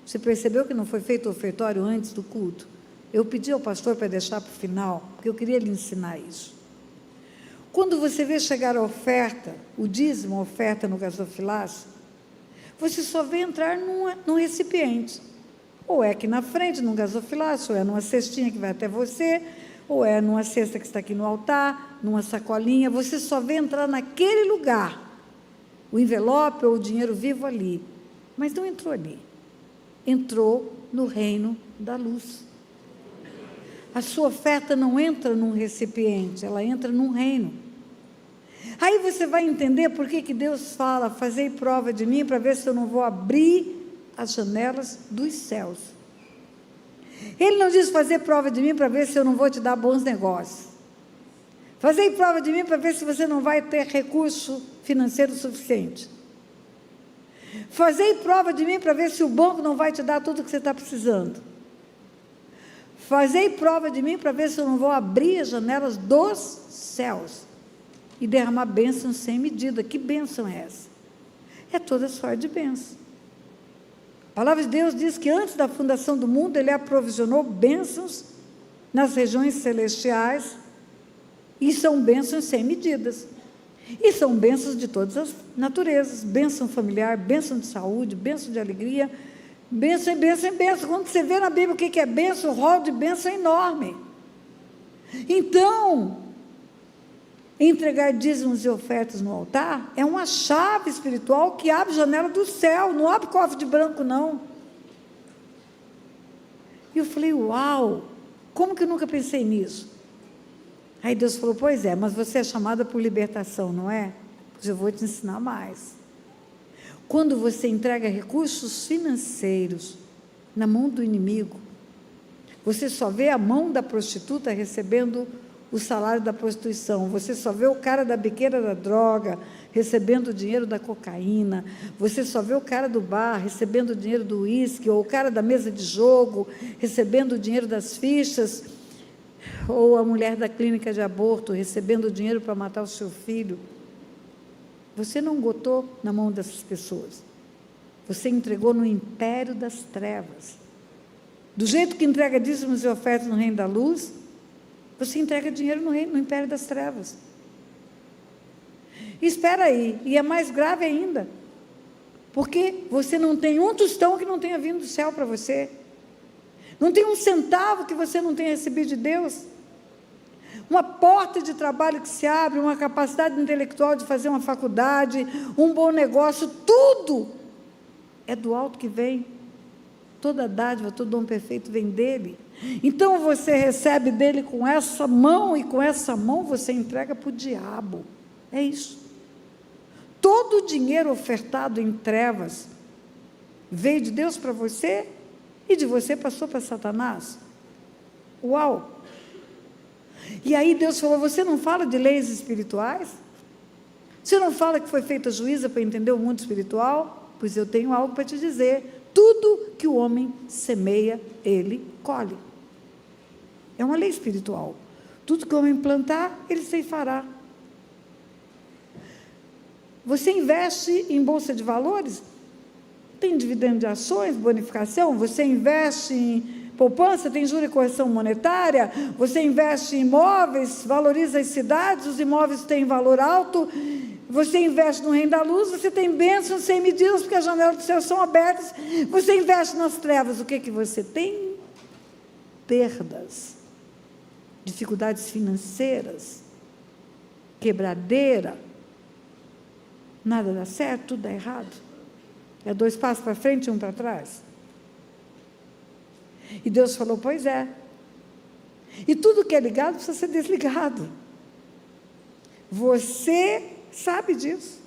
você percebeu que não foi feito o ofertório antes do culto? Eu pedi ao pastor para deixar para o final, porque eu queria lhe ensinar isso. Quando você vê chegar a oferta, o dízimo, a oferta no gasofilácio, você só vê entrar num recipiente. Ou é aqui na frente, num gasofilácio, ou é numa cestinha que vai até você, ou é numa cesta que está aqui no altar, numa sacolinha, você só vê entrar naquele lugar, o envelope ou o dinheiro vivo ali. Mas não entrou ali. Entrou no reino da luz. A sua oferta não entra num recipiente, ela entra num reino. Aí você vai entender por que Deus fala, fazei prova de mim, para ver se eu não vou abrir as janelas dos céus. Ele não diz fazer prova de mim para ver se eu não vou te dar bons negócios. Fazei prova de mim para ver se você não vai ter recurso financeiro suficiente. Fazei prova de mim para ver se o banco não vai te dar tudo que você está precisando. Fazei prova de mim para ver se eu não vou abrir as janelas dos céus e derramar bênçãos sem medida. Que bênção é essa? É toda sorte de bênção. A palavra de Deus diz que antes da fundação do mundo, Ele aprovisionou bênçãos nas regiões celestiais, e são bênçãos sem medidas. E são bênçãos de todas as naturezas, bênção familiar, bênção de saúde, bênção de alegria, bênção em bênção em bênção. Quando você vê na Bíblia o que é bênção, o rol de bênção é enorme. Então, entregar dízimos e ofertas no altar é uma chave espiritual que abre a janela do céu, não abre cofre de branco, não. E eu falei, uau, como que eu nunca pensei nisso? Aí Deus falou, pois é, mas você é chamada por libertação, não é? Pois eu vou te ensinar mais. Quando você entrega recursos financeiros na mão do inimigo, você só vê a mão da prostituta recebendo o salário da prostituição, você só vê o cara da biqueira da droga recebendo o dinheiro da cocaína, você só vê o cara do bar recebendo o dinheiro do uísque, ou o cara da mesa de jogo recebendo o dinheiro das fichas, ou a mulher da clínica de aborto recebendo o dinheiro para matar o seu filho. Você não botou na mão dessas pessoas, você entregou no império das trevas. Do jeito que entrega dízimos e ofertas no reino da luz, você entrega dinheiro no império das trevas. E espera aí, e é mais grave ainda, porque você não tem um tostão que não tenha vindo do céu para você, não tem um centavo que você não tenha recebido de Deus, uma porta de trabalho que se abre, uma capacidade intelectual de fazer uma faculdade, um bom negócio, tudo é do alto que vem. Toda dádiva, todo dom perfeito vem dele. Então você recebe dele com essa mão, e com essa mão você entrega para o diabo. É isso. Todo o dinheiro ofertado em trevas veio de Deus para você, e de você passou para Satanás. Uau! E aí Deus falou, você não fala de leis espirituais? Você não fala que foi feita juíza para entender o mundo espiritual? Pois eu tenho algo para te dizer. tudo que o homem semeia, ele colhe. É uma lei espiritual. Tudo que o homem plantar, ele ceifará. Você investe em bolsa de valores? Tem dividendo de ações, bonificação? Você investe em poupança, tem juros e correção monetária? Você investe em imóveis, valoriza as cidades, os imóveis têm valor alto? Você investe no reino da luz, você tem bênçãos sem medidas, porque as janelas do céu são abertas. Você investe nas trevas, o que você tem? Perdas, dificuldades financeiras, quebradeira, nada dá certo, tudo dá errado. É 2 passos para frente e 1 para trás. E Deus falou, pois é. E tudo que é ligado precisa ser desligado. Você sabe disso.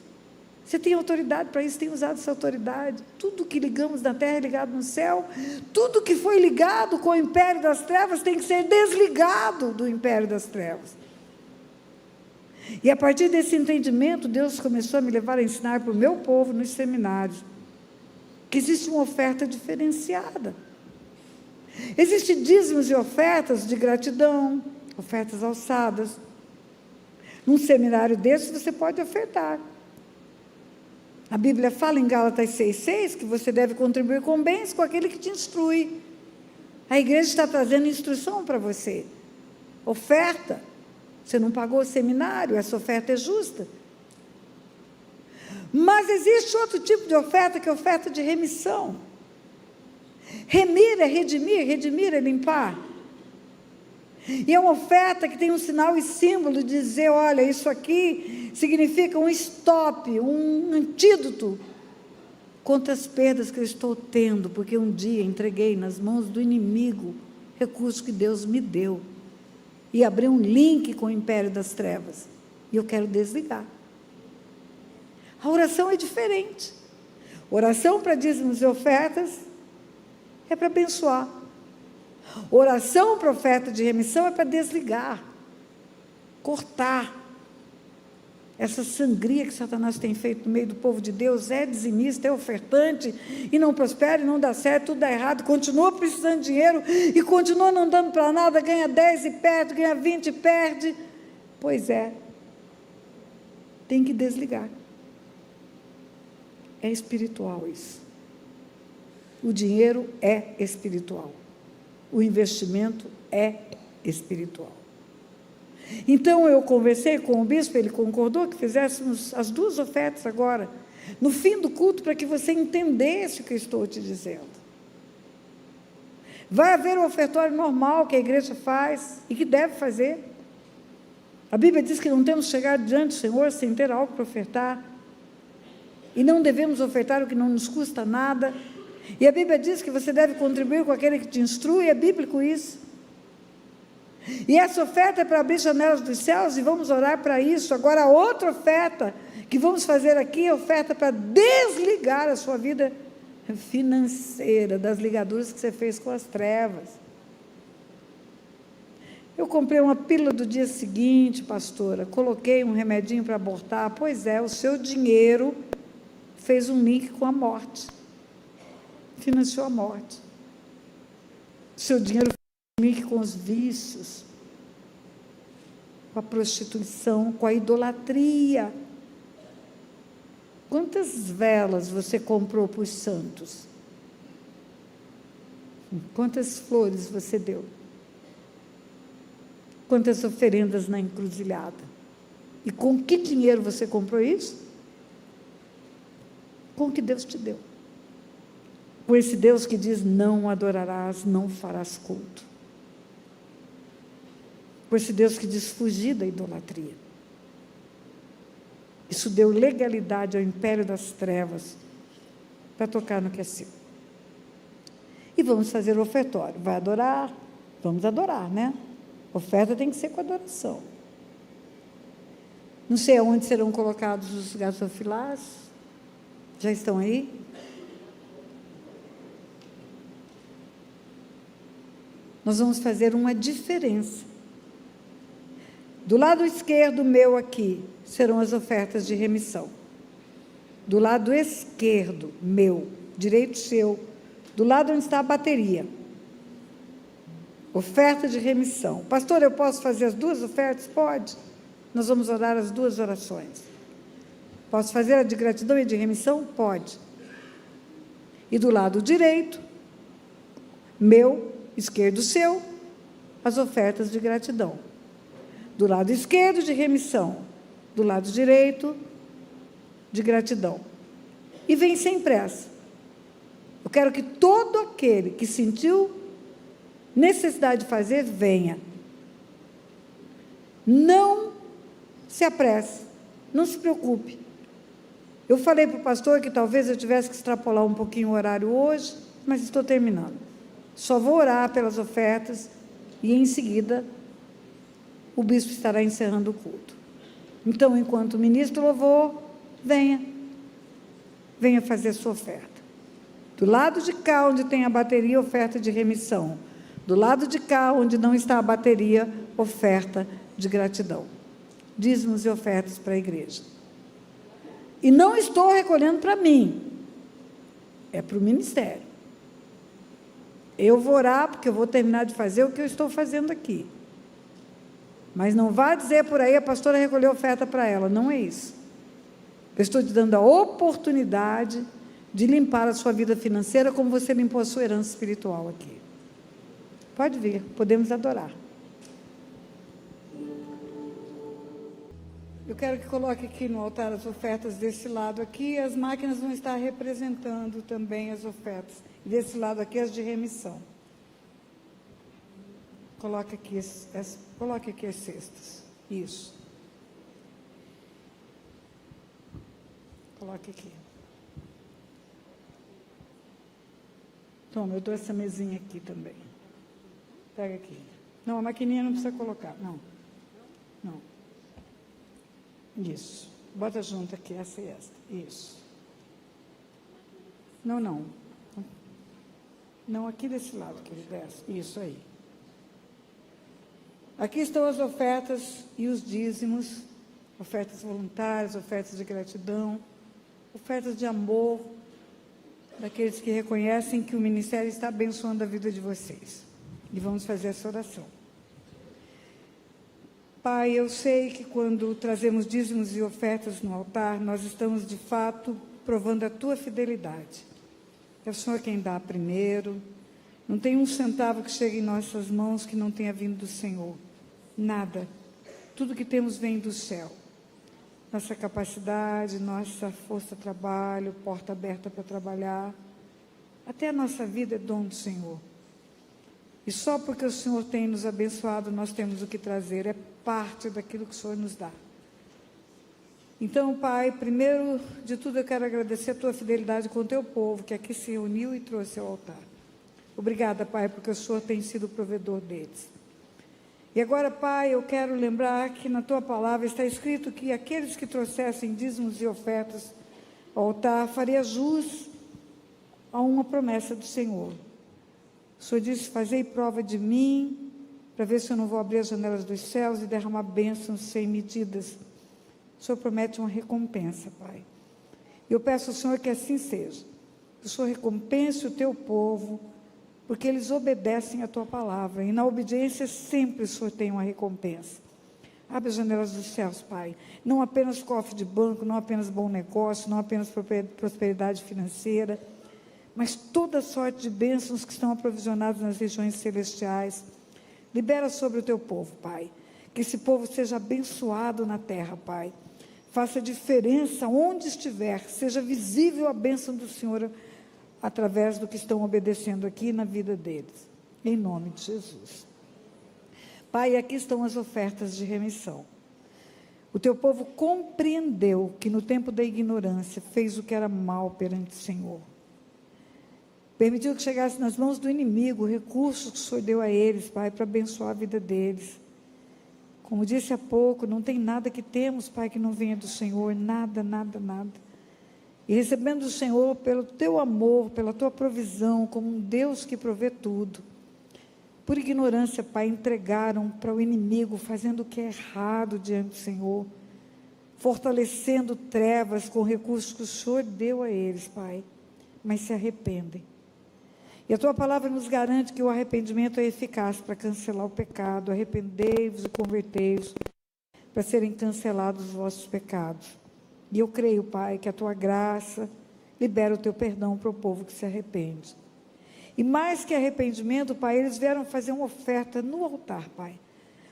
Você tem autoridade para isso, tem usado essa autoridade. Tudo que ligamos na terra é ligado no céu. Tudo que foi ligado com o império das trevas tem que ser desligado do império das trevas. E a partir desse entendimento, Deus começou a me levar a ensinar para o meu povo nos seminários que existe uma oferta diferenciada. Existem dízimos e ofertas de gratidão, ofertas alçadas. Num seminário desse, você pode ofertar. A Bíblia fala em Gálatas 6,6 que você deve contribuir com bens com aquele que te instrui. A igreja está trazendo instrução para você. Oferta. Você não pagou o seminário, essa oferta é justa. Mas existe outro tipo de oferta, que é a oferta de remissão. Remir é redimir, redimir é limpar. E é uma oferta que tem um sinal e símbolo de dizer, olha, isso aqui significa um stop, um antídoto contra as perdas que eu estou tendo, porque um dia entreguei nas mãos do inimigo recursos que Deus me deu. E abri um link com o império das trevas. E eu quero desligar. A oração é diferente. Oração para dízimos e ofertas é para abençoar. Oração para oferta de remissão é para desligar, cortar. Essa sangria que Satanás tem feito no meio do povo de Deus, é dizimista, é ofertante, e não prospera, e não dá certo, tudo dá errado, continua precisando de dinheiro, e continua não dando para nada, ganha 10 e perde, ganha 20 e perde. Pois é, tem que desligar. É espiritual isso. O dinheiro é espiritual. O investimento é espiritual. Então, eu conversei com o bispo, ele concordou que fizéssemos as 2 ofertas agora, no fim do culto, para que você entendesse o que eu estou te dizendo. Vai haver um ofertório normal que a igreja faz e que deve fazer. A Bíblia diz que não temos que chegar diante do Senhor sem ter algo para ofertar. E não devemos ofertar o que não nos custa nada. E a Bíblia diz que você deve contribuir com aquele que te instrui, é bíblico isso. E essa oferta é para abrir janelas dos céus, e vamos orar para isso. Agora, a outra oferta que vamos fazer aqui é oferta para desligar a sua vida financeira, das ligaduras que você fez com as trevas. Eu comprei uma pílula do dia seguinte, pastora, coloquei um remedinho para abortar. Pois é, o seu dinheiro fez um link com a morte, financiou a morte. O seu dinheiro com os vícios, com a prostituição, com a idolatria. Quantas velas você comprou para os santos? Quantas flores você deu? Quantas oferendas na encruzilhada? E com que dinheiro você comprou isso? Com o que Deus te deu. Com esse Deus que diz, não adorarás, não farás culto. Com esse Deus que diz, fugir da idolatria. Isso deu legalidade ao império das trevas para tocar no que é seu. E vamos fazer o ofertório. Vai adorar? Vamos adorar, né? Oferta tem que ser com adoração. Não sei aonde serão colocados os gasofilás. Já estão aí? Nós vamos fazer uma diferença. Do lado esquerdo meu aqui, serão as ofertas de remissão. Do lado esquerdo meu, direito seu, do lado onde está a bateria. Oferta de remissão. Pastor, eu posso fazer as duas ofertas? Pode. Nós vamos orar as duas orações. Posso fazer a de gratidão e de remissão? Pode. E do lado direito, meu, esquerdo seu, as ofertas de gratidão. Do lado esquerdo, de remissão. Do lado direito, de gratidão. E vem sem pressa. Eu quero que todo aquele que sentiu necessidade de fazer, venha. Não se apresse, não se preocupe. Eu falei para o pastor que talvez eu tivesse que extrapolar um pouquinho o horário hoje, mas estou terminando. Só vou orar pelas ofertas e, em seguida, o bispo estará encerrando o culto. Então, enquanto o ministro louvor, venha fazer a sua oferta. Do lado de cá, onde tem a bateria, oferta de remissão. Do lado de cá, onde não está a bateria, oferta de gratidão. Dízimos e ofertas para a igreja. E não estou recolhendo para mim, é para o ministério. Eu vou orar, porque eu vou terminar de fazer o que eu estou fazendo aqui. Mas não vá dizer por aí, a pastora recolheu oferta para ela. Não é isso. Eu estou te dando a oportunidade de limpar a sua vida financeira como você limpou a sua herança espiritual aqui. Pode vir, podemos adorar. Eu quero que coloque aqui no altar as ofertas desse lado aqui. As máquinas vão estar representando também as ofertas. Desse lado aqui, as de remissão. Coloque aqui as cestas. Isso. Coloque aqui. Toma, eu dou essa mesinha aqui também. Pega aqui. Não, a maquininha não precisa colocar. Não. Isso. Bota junto aqui, essa e esta. Isso. Não, aqui desse lado, que ele desce. Isso aí. Aqui estão as ofertas e os dízimos, ofertas voluntárias, ofertas de gratidão, ofertas de amor, daqueles que reconhecem que o ministério está abençoando a vida de vocês. E vamos fazer essa oração. Pai, eu sei que quando trazemos dízimos e ofertas no altar, nós estamos, de fato, provando a Tua fidelidade. É o Senhor quem dá primeiro. Não tem um centavo que chegue em nossas mãos que não tenha vindo do Senhor. Nada. Tudo que temos vem do céu. Nossa capacidade, nossa força de trabalho, porta aberta para trabalhar. Até a nossa vida é dom do Senhor. E só porque o Senhor tem nos abençoado, nós temos o que trazer. É parte daquilo que o Senhor nos dá. Então, Pai, primeiro de tudo eu quero agradecer a Tua fidelidade com o Teu povo, que aqui se reuniu e trouxe ao altar. Obrigada, Pai, porque o Senhor tem sido o provedor deles. E agora, Pai, eu quero lembrar que na Tua palavra está escrito que aqueles que trouxessem dízimos e ofertas ao altar faria jus a uma promessa do Senhor. O Senhor disse: fazei prova de mim, para ver se eu não vou abrir as janelas dos céus e derramar bênçãos sem medidas. O Senhor promete uma recompensa, Pai. Eu peço ao Senhor que assim seja. Que o Senhor recompense o Teu povo, porque eles obedecem a Tua palavra. E na obediência sempre o Senhor tem uma recompensa. Abre as janelas dos céus, Pai. Não apenas cofre de banco, não apenas bom negócio, não apenas prosperidade financeira, mas toda sorte de bênçãos que estão aprovisionadas nas regiões celestiais. Libera sobre o Teu povo, Pai. Que esse povo seja abençoado na terra, Pai. Faça diferença onde estiver. Seja visível a bênção do Senhor através do que estão obedecendo aqui na vida deles. Em nome de Jesus. Pai, aqui estão as ofertas de remissão. O Teu povo compreendeu que no tempo da ignorância fez o que era mal perante o Senhor. Permitiu que chegasse nas mãos do inimigo recursos que o Senhor deu a eles, Pai, para abençoar a vida deles. Como disse há pouco, não tem nada que temos, Pai, que não venha do Senhor, nada. E recebendo do Senhor pelo Teu amor, pela Tua provisão, como um Deus que provê tudo. Por ignorância, Pai, entregaram para o inimigo, fazendo o que é errado diante do Senhor, fortalecendo trevas com recursos que o Senhor deu a eles, Pai, mas se arrependem. E a tua palavra nos garante que o arrependimento é eficaz para cancelar o pecado. Arrependei-vos e convertei-vos para serem cancelados os vossos pecados. E eu creio, Pai, que a tua graça libera o teu perdão para o povo que se arrepende. E mais que arrependimento, Pai, eles vieram fazer uma oferta no altar, Pai.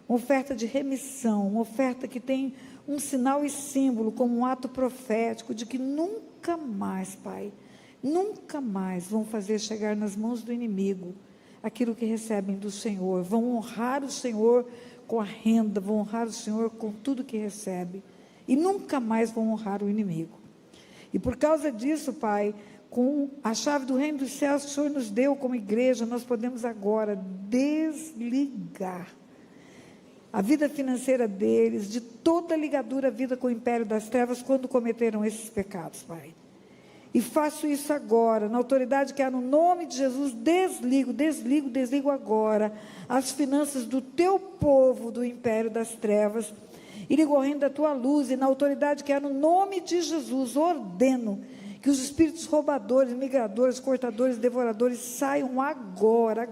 Uma oferta de remissão, uma oferta que tem um sinal e símbolo, como um ato profético, de que nunca mais, Pai, nunca mais vão fazer chegar nas mãos do inimigo aquilo que recebem do Senhor. Vão honrar o Senhor com a renda, vão honrar o Senhor com tudo que recebe. E nunca mais vão honrar o inimigo. E por causa disso, Pai, com a chave do reino dos céus que o Senhor nos deu como igreja, nós podemos agora desligar a vida financeira deles, de toda ligadura à vida com o império das trevas, quando cometeram esses pecados, Pai. E faço isso agora, na autoridade que há no nome de Jesus, desligo agora as finanças do teu povo, do império das trevas, e ligo ao reino da tua luz, e na autoridade que há no nome de Jesus, ordeno que os espíritos roubadores, migradores, cortadores, devoradores, saiam agora,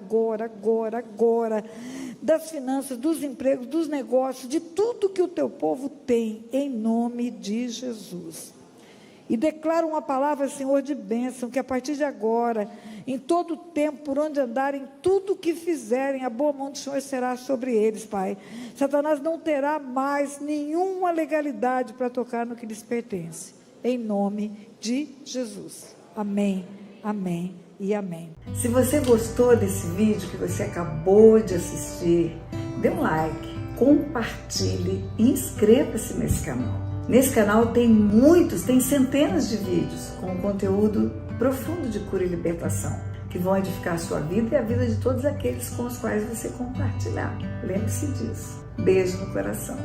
das finanças, dos empregos, dos negócios, de tudo que o teu povo tem, em nome de Jesus. E declaro uma palavra, Senhor, de bênção, que a partir de agora, em todo o tempo, por onde andarem, tudo que fizerem, a boa mão do Senhor será sobre eles, Pai. Satanás não terá mais nenhuma legalidade para tocar no que lhes pertence. Em nome de Jesus. Amém, amém e amém. Se você gostou desse vídeo que você acabou de assistir, dê um like, compartilhe e inscreva-se nesse canal. Nesse canal tem centenas de vídeos com conteúdo profundo de cura e libertação, que vão edificar a sua vida e a vida de todos aqueles com os quais você compartilhar. Lembre-se disso. Beijo no coração.